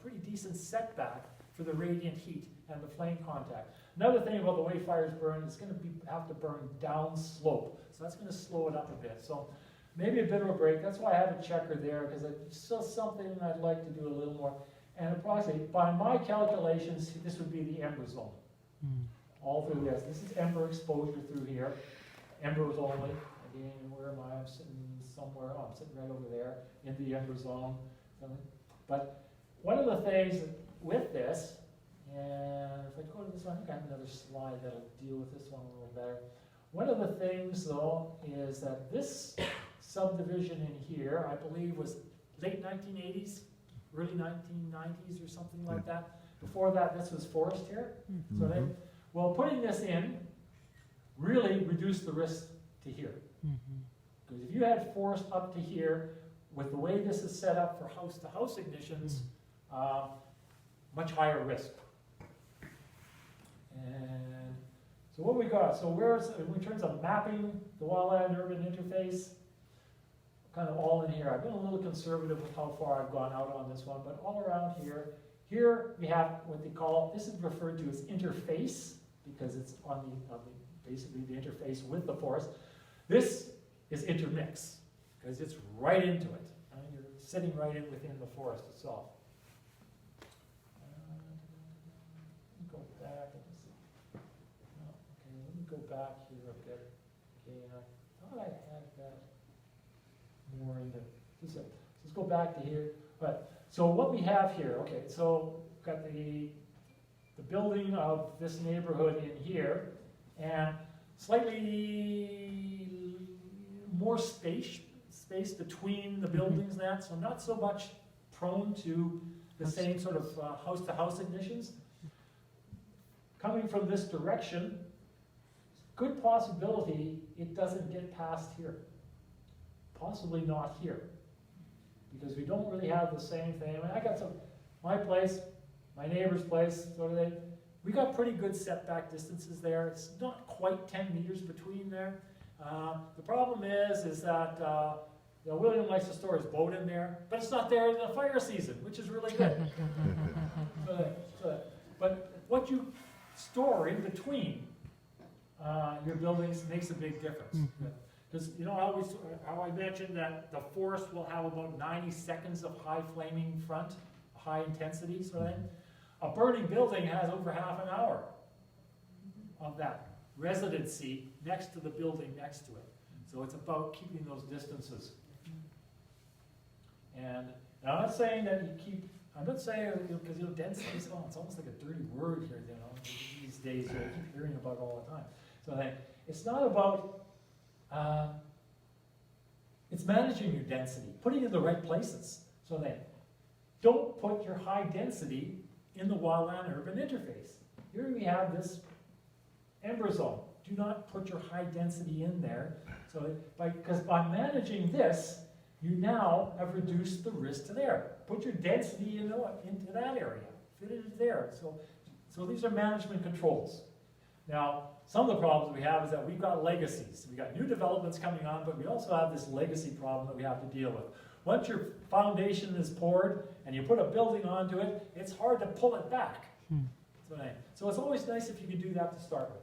S2: pretty decent setback for the radiant heat and the flame contact. Another thing about the way fires burn, it's going to have to burn down slope. So that's going to slow it up a bit. So maybe a bit of a break. That's why I have a checker there, because it's still something I'd like to do a little more. And approximately, by my calculations, this would be the ember zone. All through this. This is ember exposure through here. Embers only. Again, where am I? I'm sitting somewhere. Oh, I'm sitting right over there in the ember zone. But one of the things with this, and if I go to this one, I think I have another slide that'll deal with this one a little better. One of the things, though, is that this subdivision in here, I believe, was late 1980s, early 1990s or something like that. Before that, this was forest here. So putting this in really reduced the risk to here. Because if you had forest up to here, with the way this is set up for house-to-house ignitions, much higher risk. And so what we got, so in terms of mapping the wildland-urban interface, kind of all in here. I've been a little conservative with how far I've gone out on this one, but all around here, we have what they call, this is referred to as interface, because it's on basically the interface with the forest. This is intermix, because it's right into it. You're sitting right within the forest itself. Let me go back and see. Okay, let me go back here a bit. Okay, I thought I had that more in the. Let's go back to here. But so what we have here. Okay, so we've got the building of this neighborhood in here, and slightly more space between the buildings and that, so not so much prone to the same sort of house-to-house ignitions. Coming from this direction, good possibility it doesn't get past here. Possibly not here, because we don't really have the same thing. I mean, I got my place, my neighbor's place, we got pretty good setback distances there. It's not quite 10 meters between there. The problem is that William likes to store his boat in there, but it's not there in the fire season, which is really good. But what you store in between your buildings makes a big difference. Because how I mentioned that the forest will have about 90 seconds of high flaming front, high intensity sort of thing. A burning building has over half an hour of that residency next to the building next to it. So it's about keeping those distances. And I'm not saying that I'm not saying, because density, it's almost like a dirty word here, these days, I keep hearing about it all the time. So it's not about, it's managing your density, putting it in the right places. So don't put your high density in the wildland-urban interface. Here we have this ember zone. Do not put your high density in there. So, because by managing this, you now have reduced the risk to there. Put your density into that area. Fit it there. So these are management controls. Now, some of the problems we have is that we've got legacies. We've got new developments coming on, but we also have this legacy problem that we have to deal with. Once your foundation is poured and you put a building onto it, it's hard to pull it back. So it's always nice if you can do that to start with.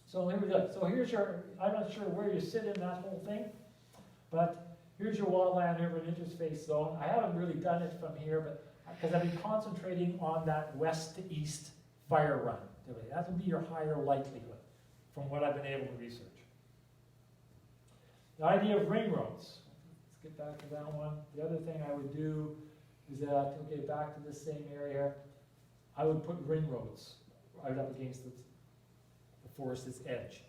S2: So here we go. So here's your, I'm not sure where you sit in that whole thing, but here's your wildland urban interface zone. I haven't really done it from here, but because I've been concentrating on that west to east fire run. That would be your higher likelihood from what I've been able to research. The idea of ring roads. Let's get back to that one. The other thing I would do is that, okay, back to this same area, I would put ring roads right up against the forest's edge.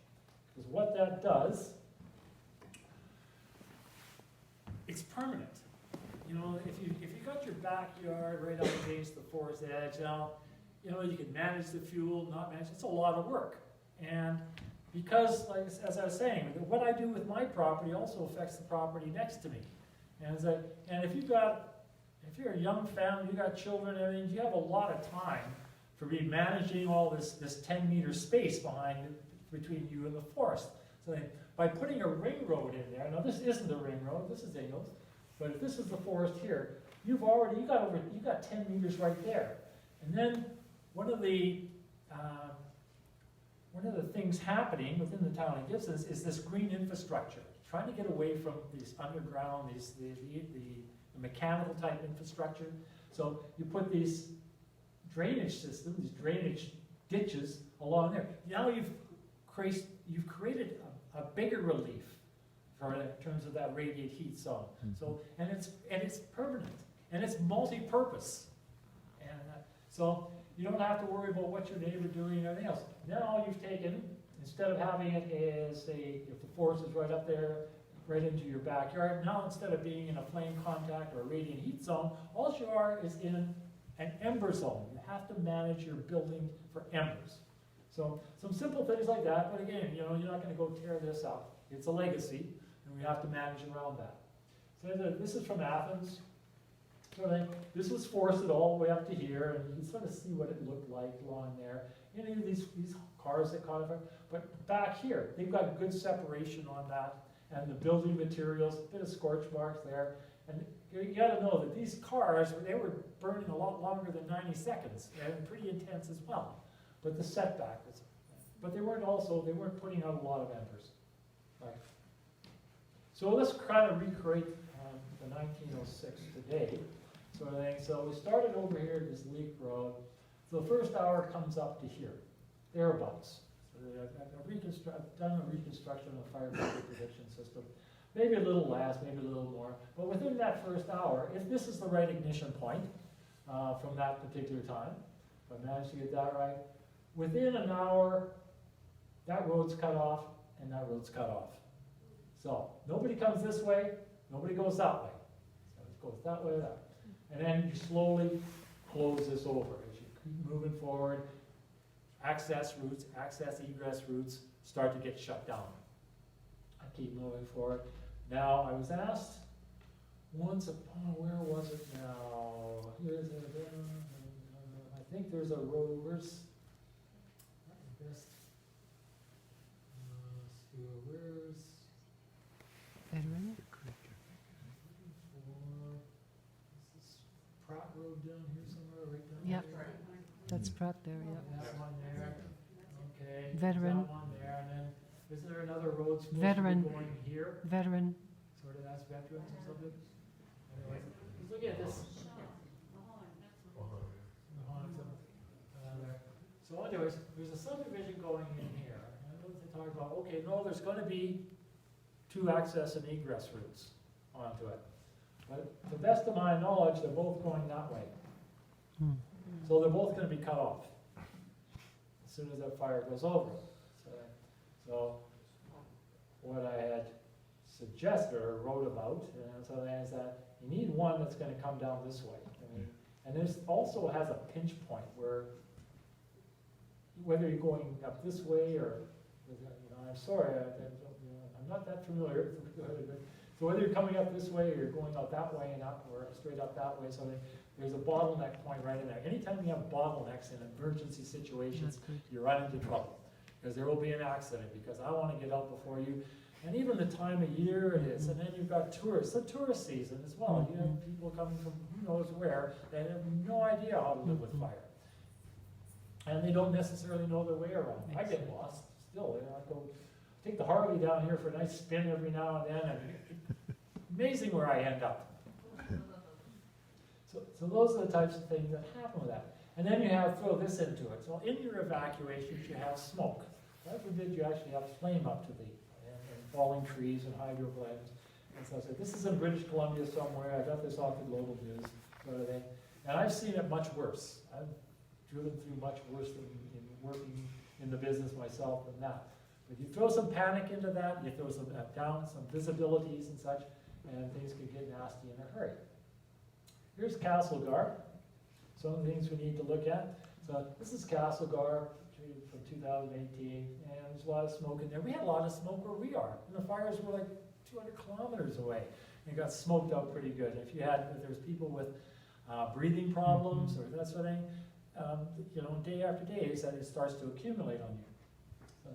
S2: Because what that does, it's permanent. You know, if you got your backyard right up against the forest edge, now, you know, you can manage the fuel, not manage, it's a lot of work. And because, like, as I was saying, what I do with my property also affects the property next to me. And, if you're a young family, you got children, and everything, you have a lot of time for managing all this 10-meter space between you and the forest. So then, by putting a ring road in there, now this isn't a ring road, this is Ingalls, but if this is the forest here, you got 10 meters right there. And then one of the things happening within the town of Gibson is this green infrastructure, trying to get away from these underground, the mechanical type infrastructure. So you put these drainage systems, these drainage ditches along there. Now you've created a bigger relief in terms of that radiant heat zone. So and it's permanent and it's multi-purpose, and so you don't have to worry about what your neighbor doing and everything else. Now you've taken, instead of having it as if the forest is right up there, right into your backyard, now instead of being in a flame contact or a radiant heat zone, all you are is in an ember zone. You have to manage your building for embers. So some simple things like that, but again, you know, you're not going to go tear this up. It's a legacy, and we have to manage around that. So this is from Athens. So this was forested all the way up to here, and you can sort of see what it looked like along there. You know, these cars that caught fire. But back here, they've got good separation on that, and the building materials, a bit of scorch marks there. And you got to know that these cars, they were burning a lot longer than 90 seconds, and pretty intense as well. But the setback was, but they weren't putting out a lot of embers. Right. So let's kind of recreate the 1906 today. So we started over here at this Leak Road. So the first hour comes up to here, thereabouts. So I've done a reconstruction of the fire prediction system. Maybe a little less, maybe a little more. But within that first hour, if this is the right ignition point from that particular time, if I manage to get that right, within an hour, that road's cut off and that road's cut off. So nobody comes this way, nobody goes that way. So it goes that way, that way. And then you slowly close this over as you keep moving forward. Access routes, access egress routes start to get shut down. I keep moving forward. Now, I was asked once upon, where was it now? Here's I think there's a road, where's
S5: Veteran?
S2: Is this Pratt Road down here somewhere, right down
S3: Yep.
S2: here?
S3: That's Pratt there, yeah.
S2: That one there, okay.
S3: Veteran.
S2: That one there, and then, is there another road supposed to
S3: Veteran.
S2: be going here?
S3: Veteran.
S2: Sort of that's veterans or something? Anyways, let's look at this. So anyways, there's a subdivision going in here, and what they talk about, okay, no, there's gonna be 2 access and egress routes onto it. But to the best of my knowledge, they're both going that way. So they're both gonna be cut off as soon as that fire goes over. So what I had suggested or wrote about, and so that is that you need one that's gonna come down this way. I mean, and this also has a pinch point where whether you're going up this way or, you know, I'm sorry, I'm not that familiar. So whether you're coming up this way or you're going out that way and up or straight up that way, so there's a bottleneck point right in there. Anytime you have bottlenecks in emergency situations, you run into trouble because there will be an accident because I want to get out before you. And even the time of year it is, and then you've got tourists, the tourist season as well. You have people coming from who knows where that have no idea how to live with fire. And they don't necessarily know their way around. I get lost still, I go, take the Harley down here for a nice spin every now and then, and amazing where I end up. So those are the types of things that happen with that. And then you throw this into it. So in your evacuations, you have smoke. God forbid you actually have flame up to and falling trees and hydroplanes. And so I said, this is in British Columbia somewhere. I got this off the Global News sort of thing. And I've seen it much worse. I've driven through much worse than in working in the business myself than that. But you throw some panic into that, you throw some some visibilities and such, and things can get nasty in a hurry. Here's Castlegar. Some of the things we need to look at. So this is Castlegar from 2018, and there's a lot of smoke in there. We had a lot of smoke where we are, and the fires were like 200 kilometers away. And it got smoked out pretty good. If there's people with breathing problems or that sort of thing, day after day, it starts to accumulate on you. So,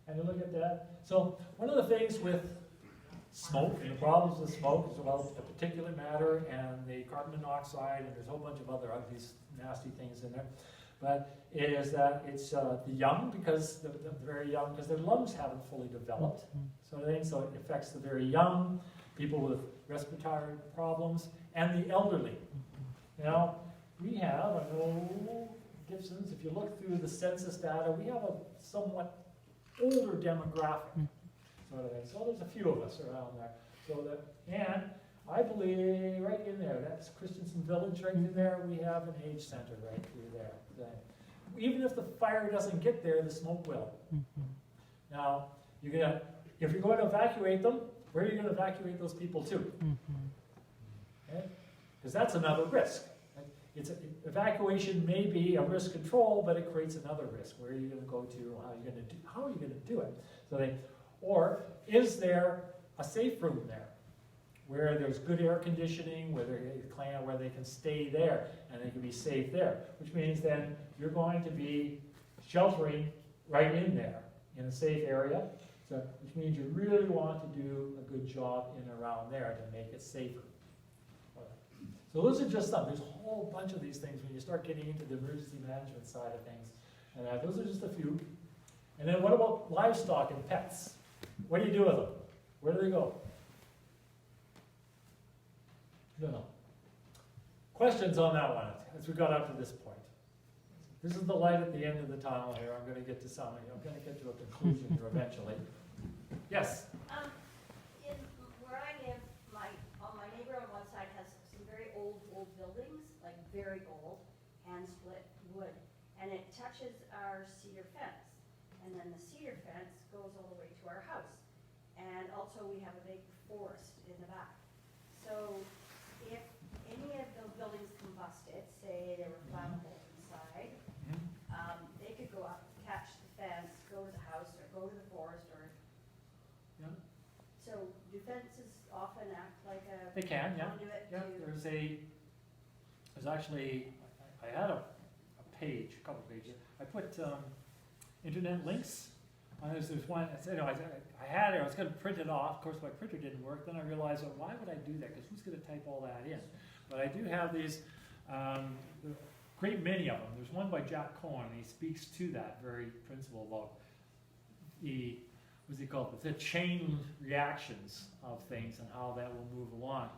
S2: and you look at that. So one of the things with smoke, and the problems with smoke is about the particulate matter and the carbon monoxide, and there's a whole bunch of other these nasty things in there. But it is that it's the young, because the very young, because their lungs haven't fully developed, so it affects the very young, people with respiratory problems, and the elderly. Now, we have, I know, Gibson's, if you look through the census data, we have a somewhat older demographic. So there's a few of us around there. And I believe right in there, that's Christensen Village right in there, we have an age center right through there. Even if the fire doesn't get there, the smoke will. Now, if you're going to evacuate them, where are you going to evacuate those people to? Okay? Because that's another risk. Evacuation may be a risk control, but it creates another risk. Where are you going to go to? How are you going to do it? Or is there a safe room there where there's good air conditioning, where they can stay there and they can be safe there? Which means then you're going to be sheltering right in there in a safe area. Which means you really want to do a good job in and around there to make it safer. So those are just some. There's a whole bunch of these things when you start getting into the emergency management side of things. And those are just a few. And then what about livestock and pets? What do you do with them? Where do they go? No. Questions on that one as we got up to this point? This is the light at the end of the tunnel here. I'm going to get to some. I'm going to get to a conclusion here eventually. Yes?
S6: In where I live, my neighbor on one side has some very old buildings, like very old, hand-split wood, and it touches our cedar fence. And then the cedar fence goes all the way to our house. And also we have a big forest in the back. So if any of those buildings combusted, say there were flammable inside, they could go up, catch the fence, go to the house, or go to the forest, or...
S2: Yeah.
S6: So do fences often act like a
S2: They can, yeah.
S6: conduit
S2: Yeah,
S6: to...
S2: there's actually, I had a page, a couple pages. I put internet links. There's one, I had it, I was going to print it off. Of course, my printer didn't work. Then I realized, well, why would I do that? Because who's going to type all that in? But I do have these, great many of them. There's one by Jack Cohen, and he speaks to that very principle about what's he called? The chain reactions of things and how that will move along.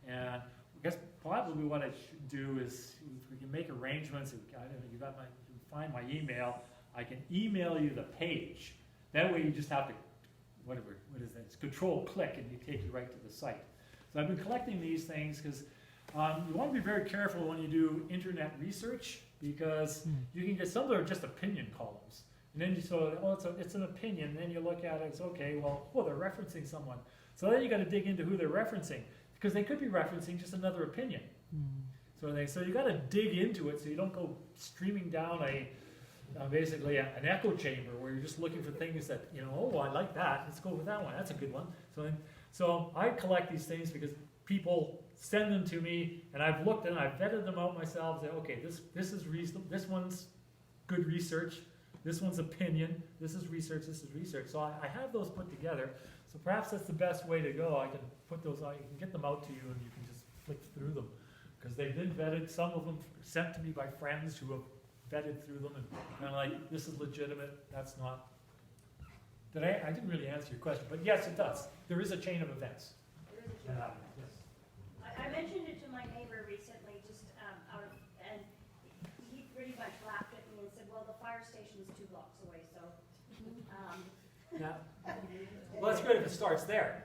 S2: And I guess probably what I should do is, if we can make arrangements, I don't know, you can find my email, I can email you the page. That way you just have to, what is that? It's control click and you take you right to the site. So I've been collecting these things because you want to be very careful when you do internet research, because you can get some that are just opinion columns. And then it's an opinion, and then you look at it, it's okay, they're referencing someone. So then you got to dig into who they're referencing, because they could be referencing just another opinion. So you got to dig into it so you don't go streaming down basically an echo chamber where you're just looking for things that, I like that, let's go with that one, that's a good one. So I collect these things because people send them to me, and I've looked and I've vetted them out myself, say, okay, this is reasonable, this one's good research, this one's opinion, this is research, this is research. So I have those put together. So perhaps that's the best way to go. I can put those out, you can get them out to you, and you can just flick through them. Because they've been vetted, some of them sent to me by friends who have vetted through them, and I'm like, this is legitimate, that's not. I didn't really answer your question, but yes, it does. There is a chain of events.
S6: There is a
S2: that
S6: change.
S2: happen, yes.
S6: I mentioned it to my neighbor recently, just out of, and he pretty much laughed at me and said, well, the fire station's 2 blocks away, so.
S2: Yeah. Well, that's good if it starts there.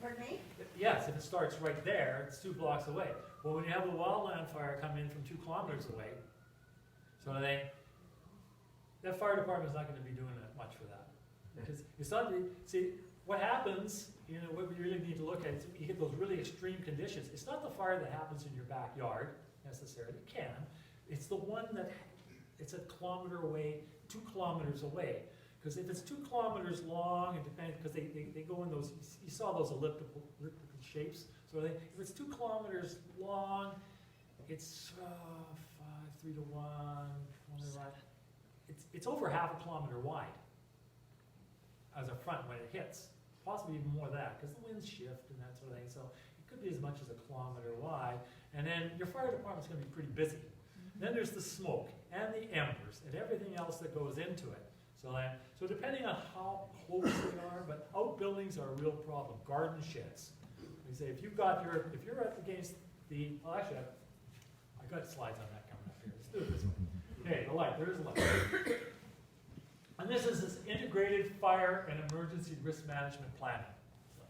S6: Pardon me?
S2: Yes, if it starts right there, it's 2 blocks away. Well, when you have a wildland fire come in from 2 kilometers away, so that fire department's not gonna be doing that much for that. Because it's not, see, what happens, what we really need to look at is you get those really extreme conditions. It's not the fire that happens in your backyard necessarily, it can. It's the one that, it's a kilometer away, 2 kilometers away. Because if it's 2 kilometers long, it depends, because they go in those, you saw those elliptical shapes. So if it's 2 kilometers long, it's 5, 3 to 1, it's over half a kilometer wide as a front when it hits. Possibly even more than that, because the winds shift and that sort of thing. So it could be as much as a kilometer wide. And then your fire department's going to be pretty busy. Then there's the smoke and the embers and everything else that goes into it. So depending on how close they are, but outbuildings are a real problem. Garden sheds. We say if you're up against the, well actually, I got slides on that coming up here. Let's do it this way. Okay, the light, there is a light. And this is this integrated fire and emergency risk management planning. So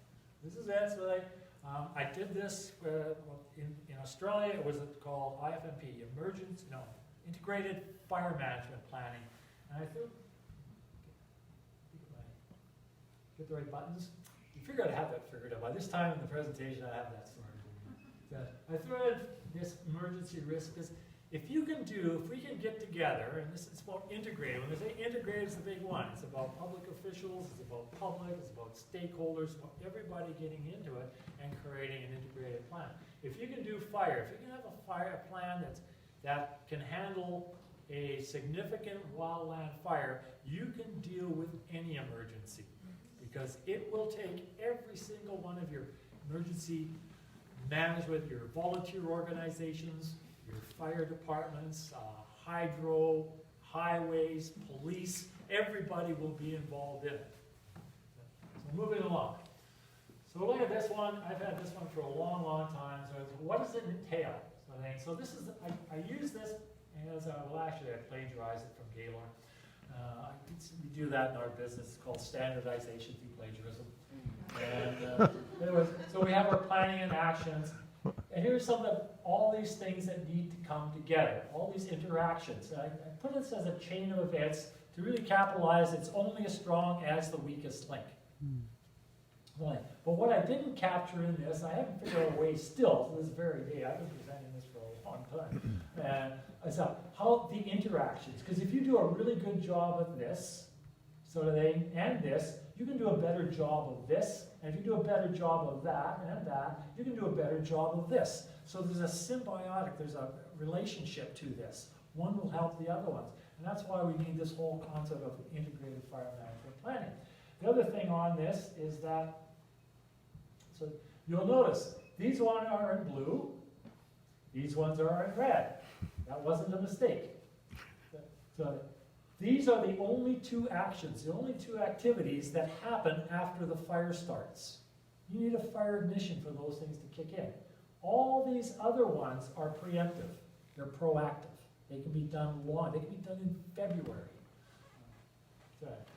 S2: this is it. So I did this in Australia. It was called IFMP, Integrated Fire Management Planning. And I threw, get the right buttons. You figure I'd have that figured out. By this time in the presentation, I have that sorted. So I threw in this emergency risk because if we can get together, and this is about integrated. When they say integrated, it's the big one. It's about public officials, it's about public, it's about stakeholders, about everybody getting into it and creating an integrated plan. If you can do fire, if you can have a fire plan that can handle a significant wildland fire, you can deal with any emergency because it will take every single one of your emergency management, your volunteer organizations, your fire departments, hydro, highways, police, everybody will be involved in it. So moving along. So look at this one. I've had this one for a long, long time. So what does it entail? So this is, I use this as, well actually I plagiarized it from Gaylord. We do that in our business. It's called standardization through plagiarism. And so we have our planning and actions. And here's all these things that need to come together, all these interactions. I put this as a chain of events to really capitalize it's only as strong as the weakest link. But what I didn't capture in this, I haven't figured out a way still to this very day, I've been presenting this for a long time, and it's how the interactions, because if you do a really good job of this, and this, you can do a better job of this, and if you do a better job of that and that, you can do a better job of this. So there's a symbiotic, there's a relationship to this. One will help the other ones. And that's why we need this whole concept of integrated fire management planning. The other thing on this is that, so you'll notice, these ones are in blue, these ones are in red. That wasn't a mistake. So these are the only 2 actions, the only 2 activities that happen after the fire starts. You need a fire ignition for those things to kick in. All these other ones are preemptive. They're proactive. They can be done long. They can be done in February.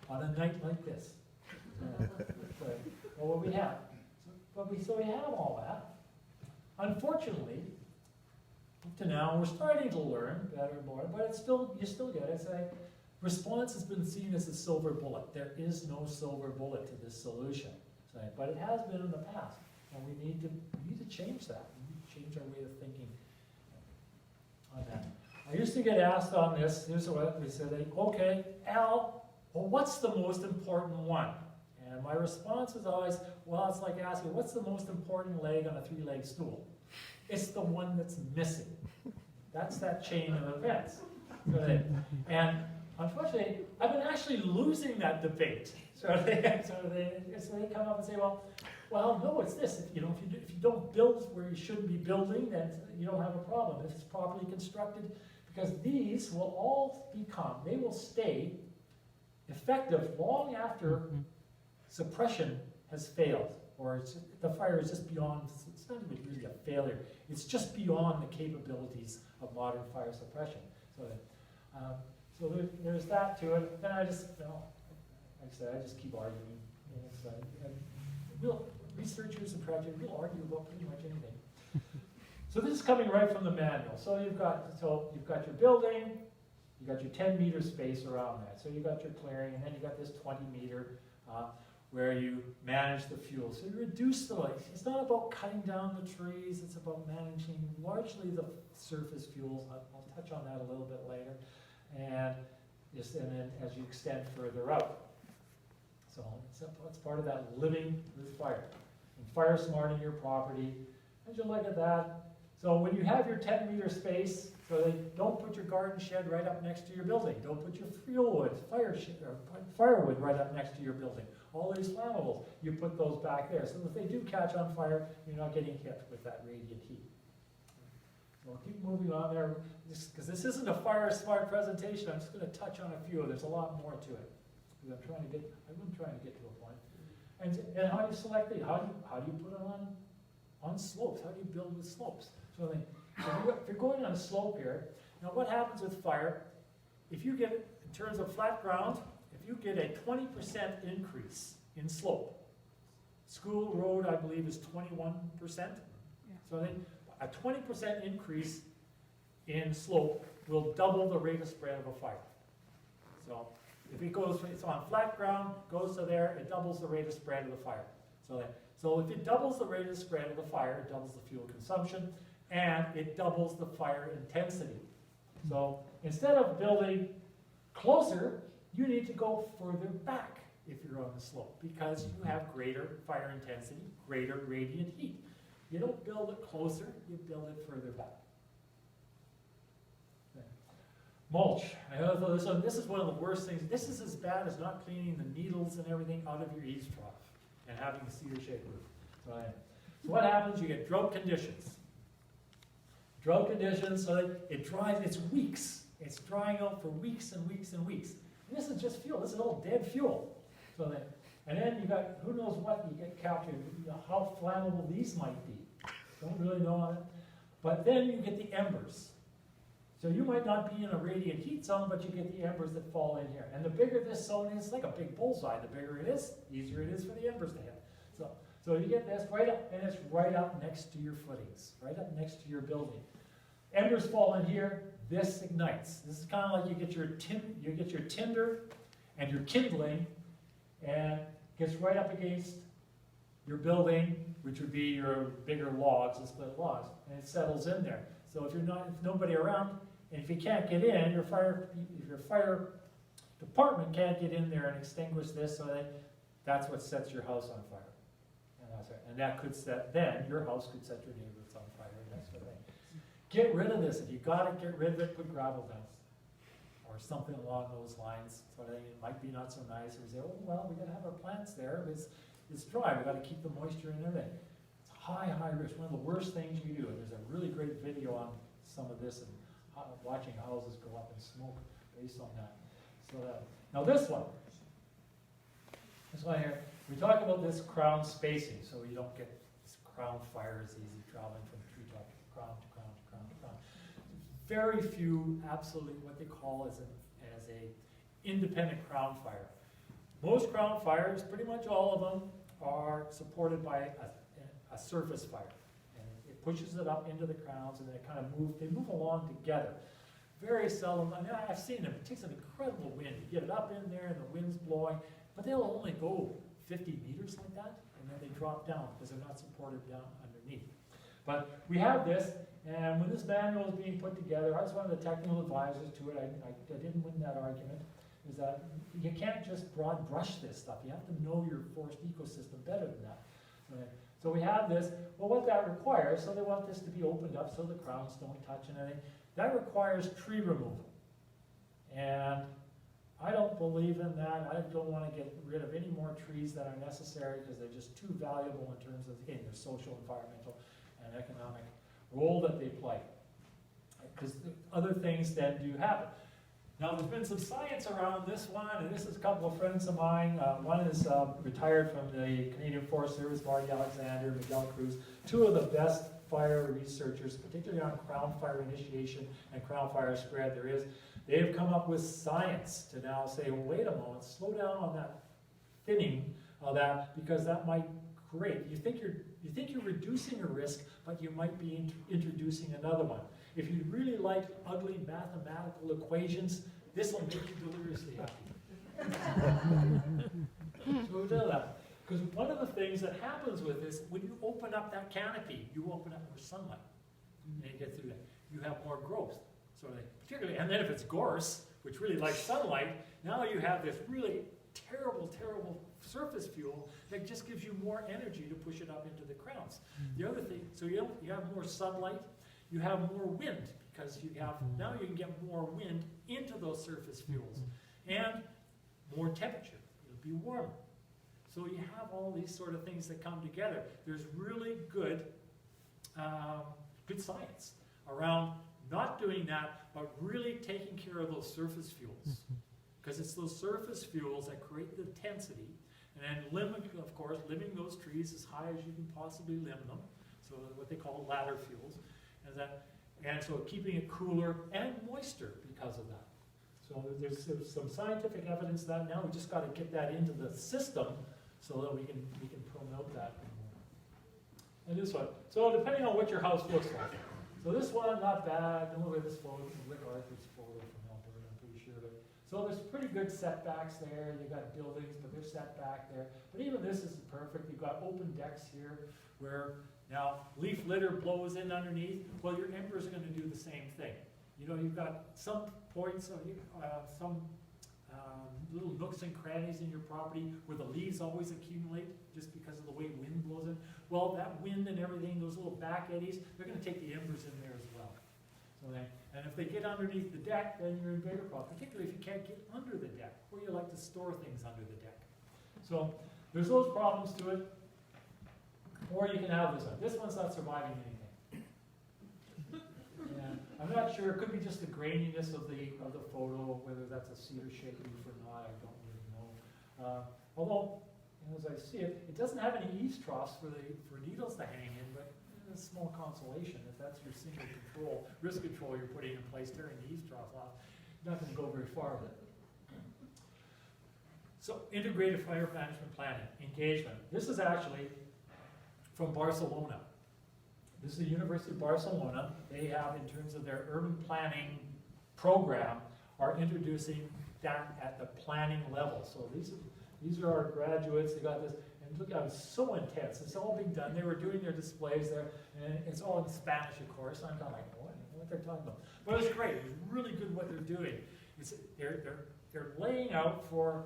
S2: On a night like this. Well, what we have. So we have all that. Unfortunately, up to now, we're starting to learn better and more, but it's still, you still get it. It's like, response has been seen as a silver bullet. There is no silver bullet to this solution. But it has been in the past. And we need to change that. We need to change our way of thinking on that. I used to get asked on this, here's what we said, okay, Al, well, what's the most important one? And my response is always, well, it's like asking, what's the most important leg on a 3-legged stool? It's the one that's missing. That's that chain of events. And unfortunately, I've been actually losing that debate. So they come up and say, well, no, it's this. If you don't build where you shouldn't be building, then you don't have a problem. If it's properly constructed, because these will all they will stay effective long after suppression has failed, or the fire is just beyond, it's not even really a failure, it's just beyond the capabilities of modern fire suppression. So there's that to it. Then I just, like I said, I just keep arguing. Researchers and practitioners will argue about pretty much anything. So this is coming right from the manual. So you've got your building, you got your 10-meter space around that. So you got your clearing, and then you got this 20-meter where you manage the fuel. So you reduce the light. It's not about cutting down the trees. It's about managing largely the surface fuels. I'll touch on that a little bit later. And then as you extend further out. So it's part of that living with fire. And fire smarting your property. As you look at that, so when you have your 10-meter space, so don't put your garden shed right up next to your building. Don't put your firewood right up next to your building. All these flammables, you put those back there. So if they do catch on fire, you're not getting hit with that radiant heat. So I'll keep moving on there, because this isn't a fire smart presentation. I'm just going to touch on a few. There's a lot more to it. Because I'm trying to get to a point. And how do you select it? How do you put it on slopes? How do you build with slopes? So if you're going on a slope here, now what happens with fire, if you get, in terms of flat ground, if you get a 20% increase in slope, school road, I believe, is 21%. So a 20% increase in slope will double the rate of spread of a fire. So if it's on flat ground, goes to there, it doubles the rate of spread of the fire. So if it doubles the rate of spread of the fire, it doubles the fuel consumption, and it doubles the fire intensity. So instead of building closer, you need to go further back if you're on the slope, because you have greater fire intensity, greater radiant heat. You don't build it closer, you build it further back. Mulch. This is one of the worst things. This is as bad as not cleaning the needles and everything out of your eaves trough and having a cedar shake roof. So what happens? You get drought conditions. Drought conditions, so it dries, it's weeks. It's drying out for weeks and weeks and weeks. And this is just fuel. This is all dead fuel. And then you got, who knows what you get captured, how flammable these might be. Don't really know on it. But then you get the embers. So you might not be in a radiant heat zone, but you get the embers that fall in here. And the bigger this zone is, like a big bullseye, the bigger it is, easier it is for the embers to hit. So you get this right up, and it's right up next to your footings, right up next to your building. Embers fall in here, this ignites. This is kind of like you get your tinder and your kindling, and gets right up against your building, which would be your bigger logs, the split logs, and it settles in there. So if nobody around, and if you can't get in, if your fire department can't get in there and extinguish this, so that's what sets your house on fire. And that could then your house could set your neighbors on fire and that sort of thing. Get rid of this. If you got it, get rid of it, put gravel down. Or something along those lines. So it might be not so nice. Or you say, oh, well, we got to have our plants there. It's dry. We got to keep the moisture in everything. It's high risk. One of the worst things you do. And there's a really great video on some of this and watching houses go up in smoke based on that. So now this one here, we talk about this crown spacing, so you don't get this crown fires easy traveling from treetop to crown to crown to crown to crown. Very few, absolutely what they call as a independent crown fire. Most crown fires, pretty much all of them, are supported by a surface fire. And it pushes it up into the crowns, and then it kind of they move along together. Very seldom, I mean, I've seen them, it takes an incredible wind to get it up in there, and the wind's blowing, but they'll only go 50 meters like that, and then they drop down because they're not supported down underneath. But we have this, and when this manual was being put together, I was one of the technical advisors to it. I didn't win that argument, is that you can't just broad brush this stuff. You have to know your forest ecosystem better than that. So we have this. Well, what that requires, so they want this to be opened up so the crowns don't touch anything. That requires tree removal. And I don't believe in that. I don't want to get rid of any more trees that are necessary because they're just too valuable in terms of, again, their social, environmental, and economic role that they play. Because other things then do happen. Now, there's been some science around this one, and this is a couple of friends of mine. One is retired from the Canadian Forest Service, Marty Alexander, Miguel Cruz, two of the best fire researchers, particularly on crown fire initiation and crown fire spread there is. They have come up with science to now say, well, wait a moment, slow down on that thinning of that, because that might create, you think you're reducing a risk, but you might be introducing another one. If you really like ugly mathematical equations, this will make you deliriously happy. So we'll do that. Because one of the things that happens with this, when you open up that canopy, you open up more sunlight. And you get through that. You have more growth. So particularly, and then if it's gorse, which really likes sunlight, now you have this really terrible, terrible surface fuel that just gives you more energy to push it up into the crowns. The other thing, so you have more sunlight, you have more wind, because now you can get more wind into those surface fuels, and more temperature, it'll be warmer. So you have all these sort of things that come together. There's really good science around not doing that, but really taking care of those surface fuels. Because it's those surface fuels that create the intensity, and then limbing those trees as high as you can possibly limb them, so what they call ladder fuels, and so keeping it cooler and moister because of that. So there's some scientific evidence that now we just got to get that into the system so that we can promote that more. And this one, so depending on what your house looks like. So this one, not bad. Don't look at this photo, look at Arthur's photo from Alberta, I'm pretty sure. So there's pretty good setbacks there. You've got buildings, but they're set back there. But even this isn't perfect. You've got open decks here where now leaf litter blows in underneath. Well, your embers are going to do the same thing. You know, you've got some points, some little nooks and crannies in your property where the leaves always accumulate just because of the way wind blows in. Well, that wind and everything, those little back eddies, they're going to take the embers in there as well. And if they get underneath the deck, then you're in bigger problem, particularly if you can't get under the deck, or you like to store things under the deck. So there's those problems to it. Or you can have this one. This one's not surviving anything. Yeah, I'm not sure. It could be just the graininess of the photo, whether that's a cedar shake roof or not. I don't really know. Although, as I see it, it doesn't have any eaves troughs for needles to hang in, but a small consolation if that's your single risk control you're putting in place, tearing the eaves troughs off. You're not going to go very far with it. So, integrated fire management planning, engagement. This is actually from Barcelona. This is the University of Barcelona. They have, in terms of their urban planning program, are introducing that at the planning level. So these are our graduates. They got this, and look, it's so intense. It's all being done. They were doing their displays there, and it's all in Spanish, of course. I'm kind of like, what they're talking about? But it's great. It's really good what they're doing. They're laying out for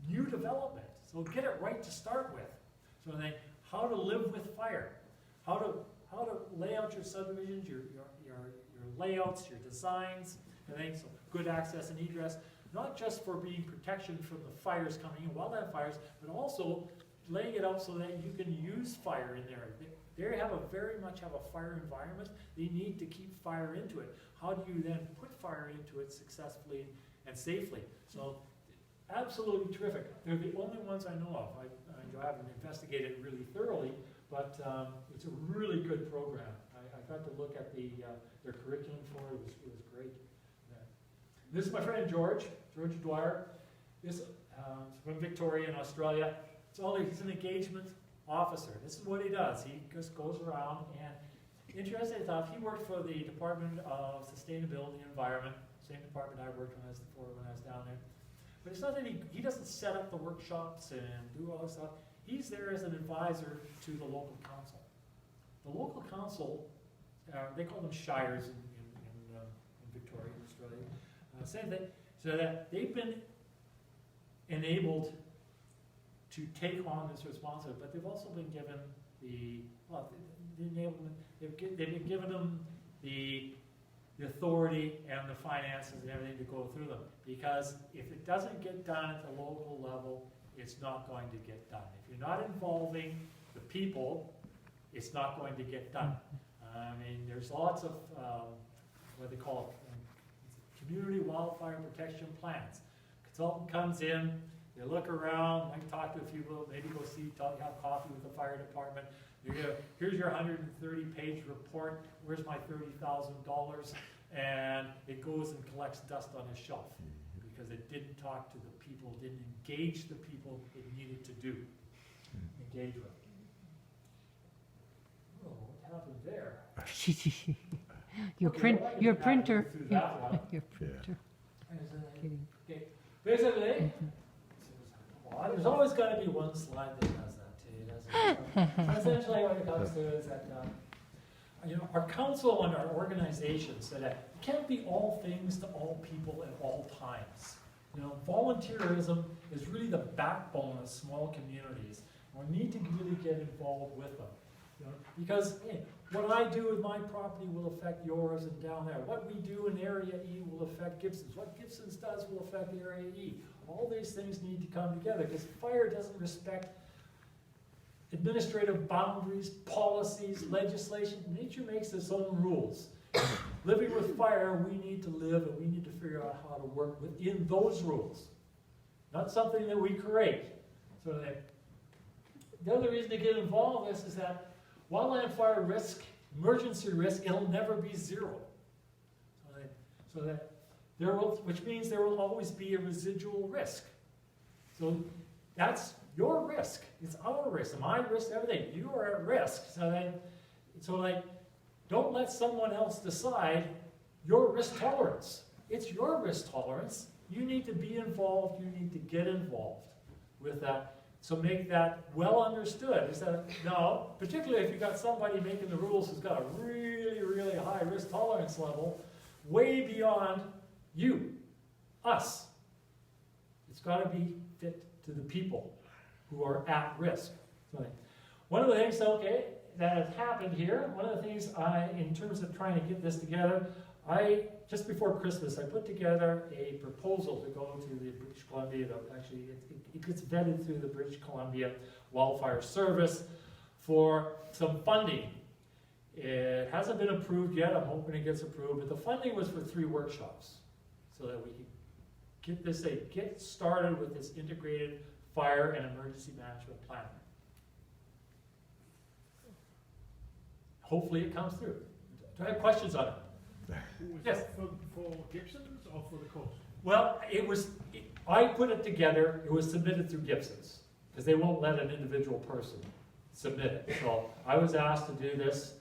S2: new development. So get it right to start with. So how to live with fire, how to lay out your subdivisions, your layouts, your designs, and so good access and egress, not just for being protection from the fires coming in, wildland fires, but also laying it out so that you can use fire in there. They very much have a fire environment. They need to keep fire into it. How do you then put fire into it successfully and safely? So absolutely terrific. They're the only ones I know of. I haven't investigated it really thoroughly, but it's a really good program. I got to look at their curriculum for it. It was great. Yeah. This is my friend George Dwyer. This from Victoria in Australia. He's an engagement officer. This is what he does. He just goes around and, interesting enough, he worked for the Department of Sustainability and Environment, same department I worked when I was down there. But it's not that he doesn't set up the workshops and do all this stuff. He's there as an advisor to the local council. The local council, they call them shires in Victoria, Australia, same thing, so that they've been enabled to take on this responsibility, but they've also been given they've been given them the authority and the finances and everything to go through them. Because if it doesn't get done at the local level, it's not going to get done. If you're not involving the people, it's not going to get done. I mean, there's lots of what they call community wildfire protection plans. Consultant comes in, they look around, I can talk to a few people, maybe go see, have coffee with the fire department. Here's your 130-page report, where's my $30,000? And it goes and collects dust on a shelf because it didn't talk to the people, didn't engage the people it needed to do. Engage with. Oh, what happened there?
S3: Your
S2: Okay,
S3: print,
S2: well, I can
S3: your
S2: go
S3: printer.
S2: through that one.
S3: Your printer. Kidding.
S2: Okay, basically, well, there's always got to be one slide that does that to you, doesn't it? Essentially, what it comes to is that, our council and our organization said that it can't be all things to all people at all times. Volunteerism is really the backbone of small communities. We need to really get involved with them. Because hey, what I do with my property will affect yours and down there. What we do in Area E will affect Gibson's. What Gibson's does will affect Area E. All these things need to come together because fire doesn't respect administrative boundaries, policies, legislation. Nature makes its own rules. Living with fire, we need to live and we need to figure out how to work within those rules. Not something that we create. So the other reason to get involved in this is that wildland fire risk, emergency risk, it'll never be zero. So that there will, which means there will always be a residual risk. So that's your risk. It's our risk. My risk, everything. You are at risk. So don't let someone else decide your risk tolerance. It's your risk tolerance. You need to be involved. You need to get involved with that. So make that well understood. Is that no, particularly if you've got somebody making the rules who's got a really, really high risk tolerance level, way beyond you, us. It's got to be fit to the people who are at risk. So one of the things, okay, that has happened here, one of the things in terms of trying to get this together, just before Christmas, I put together a proposal to go to the British Columbia, actually it gets vetted through the British Columbia Wildfire Service for some funding. It hasn't been approved yet, I'm hoping it gets approved, but the funding was for 3 workshops so that we could get started with this integrated fire and emergency management plan. Hopefully it comes through. Do I have questions on it? Yes.
S4: For Gibson's or for the coast?
S2: Well, I put it together, it was submitted through Gibson's, because they won't let an individual person submit it. So I was asked to do this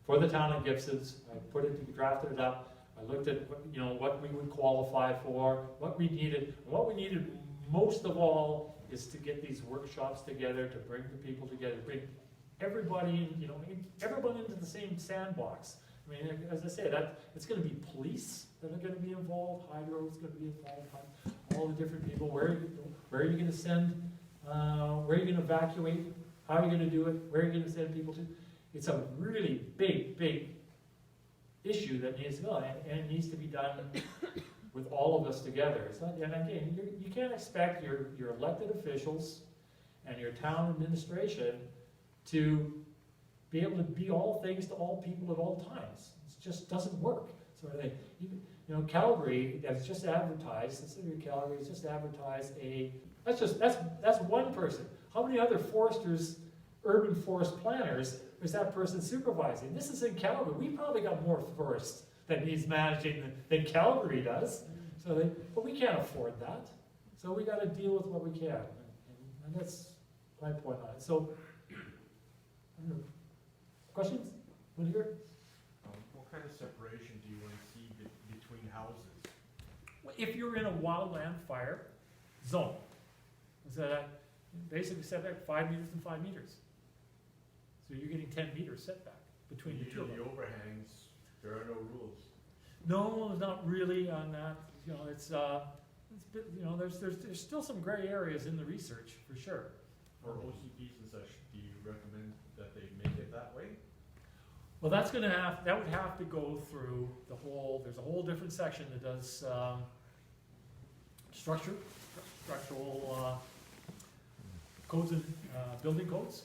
S2: for the town of Gibson's. I drafted it up. I looked at what we would qualify for, what we needed. What we needed most of all is to get these workshops together, to bring the people together, bring everybody, everyone into the same sandbox. I mean, as I say, it's going to be police that are going to be involved, Hydro is going to be involved, all the different people. Where are you going to send? Where are you going to evacuate? How are you going to do it? Where are you going to send people to? It's a really big issue that needs to go, and it needs to be done with all of us together. It's not, and again, you can't expect your elected officials and your town administration to be able to be all things to all people at all times. It just doesn't work. So Calgary has just advertised, the city of Calgary has just advertised that's one person. How many other foresters, urban forest planners, is that person supervising? This is in Calgary. We probably got more forests that needs managing than Calgary does. But we can't afford that. So we got to deal with what we can. And that's my point on it. So, I don't know. Questions? Want to hear?
S4: What kind of separation do you want to see between houses?
S2: If you're in a wildland fire zone, so that basically setback 5 meters and 5 meters. So you're getting 10 meters setback between the two of them.
S4: The overhangs, there are no rules.
S2: No, not really on that. There's still some gray areas in the research for sure.
S4: For OCPs and such, do you recommend that they make it that way?
S2: Well, that would have to go through there's a whole different section that does structural codes and building codes.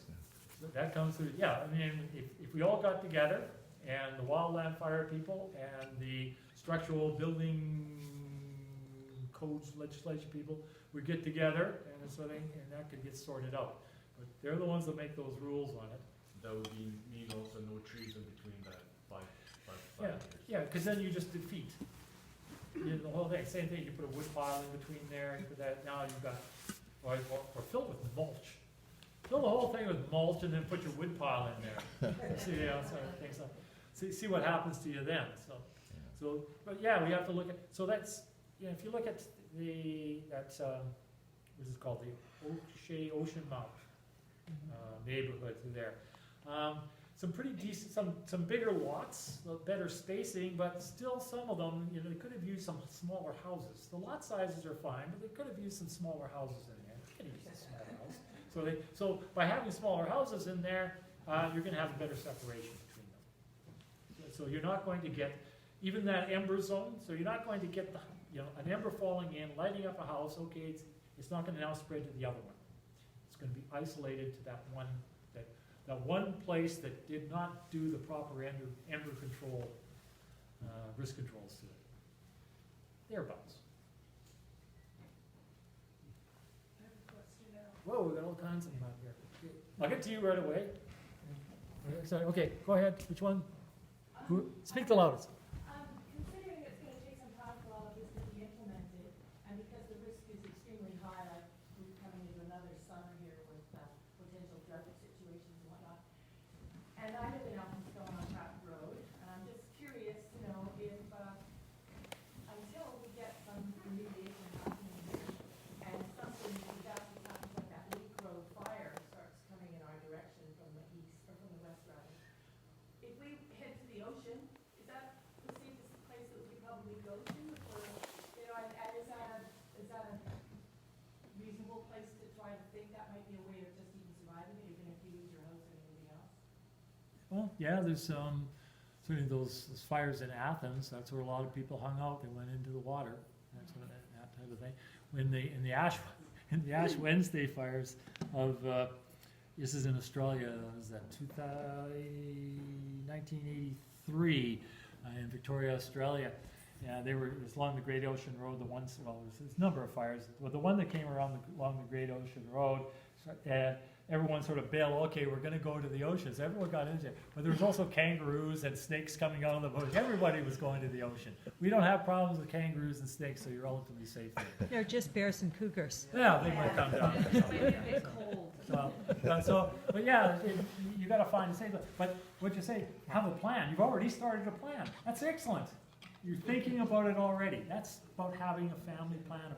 S2: So that comes through, yeah, I mean, if we all got together and the wildland fire people and the structural building codes legislation people would get together and that could get sorted out. But they're the ones that make those rules on it.
S4: That would mean also no trees in between that five
S2: Yeah,
S4: years.
S2: yeah, because then you just defeat the whole thing. Same thing, you put a wood pile in between there, you put that, now you've got, or fill it with mulch. Fill the whole thing with mulch and then put your wood pile in there. See, things like, see what happens to you then, so, but yeah, we have to look at, so that's, if you look at what's it called, the O'Shea Ocean Mount neighborhood through there. Some pretty decent, some bigger lots, better spacing, but still some of them, they could have used some smaller houses. The lot sizes are fine, but they could have used some smaller houses in there. They could have used a smaller house. So by having smaller houses in there, you're gonna have a better separation between them. So you're not going to get, even that ember zone, so you're not going to get an ember falling in, lighting up a house, okay, it's not gonna now spread to the other one. It's gonna be isolated to that one place that did not do the proper ember control, risk controls to it. Thereabouts. Whoa, we got all kinds of them out here. I'll get to you right away. Sorry, okay, go ahead, which one? Speak the loudest.
S7: Considering it's gonna take some time for all of this to be implemented, and because the risk is extremely high, like we're coming into another summer here with potential drought situations and whatnot. And I live in Elphinstone on Pratt Road, and I'm just curious, if, until we get some remediation happening here, and something disastrous happens like that Leak Road fire starts coming in our direction from the east, or from the west rather. If we head to the ocean, is that the safest place that we could probably go to? Or, and is that a reasonable place to try to think that might be a way of just even surviving it, even if you lose your house or anything else?
S2: Well, yeah, there's certainly those fires in Athens. That's where a lot of people hung out. They went into the water. That's what, that type of thing. In the Ash Wednesday fires of this is in Australia. Was that 1983 in Victoria, Australia? Yeah, it was along the Great Ocean Road. There's a number of fires. Well, the one that came along the Great Ocean Road. Everyone sort of bailed, okay, we're going to go to the ocean. So everyone got into it. But there was also kangaroos and snakes coming out of the boat. Everybody was going to the ocean. We don't have problems with kangaroos and snakes, so you're relatively safe there.
S5: They're just bears and cougars.
S2: Yeah, they might come down.
S7: It's a bit cold.
S2: But yeah, you got to find a safe. But what you say, have a plan. You've already started a plan. That's excellent. You're thinking about it already. That's about having a family plan, a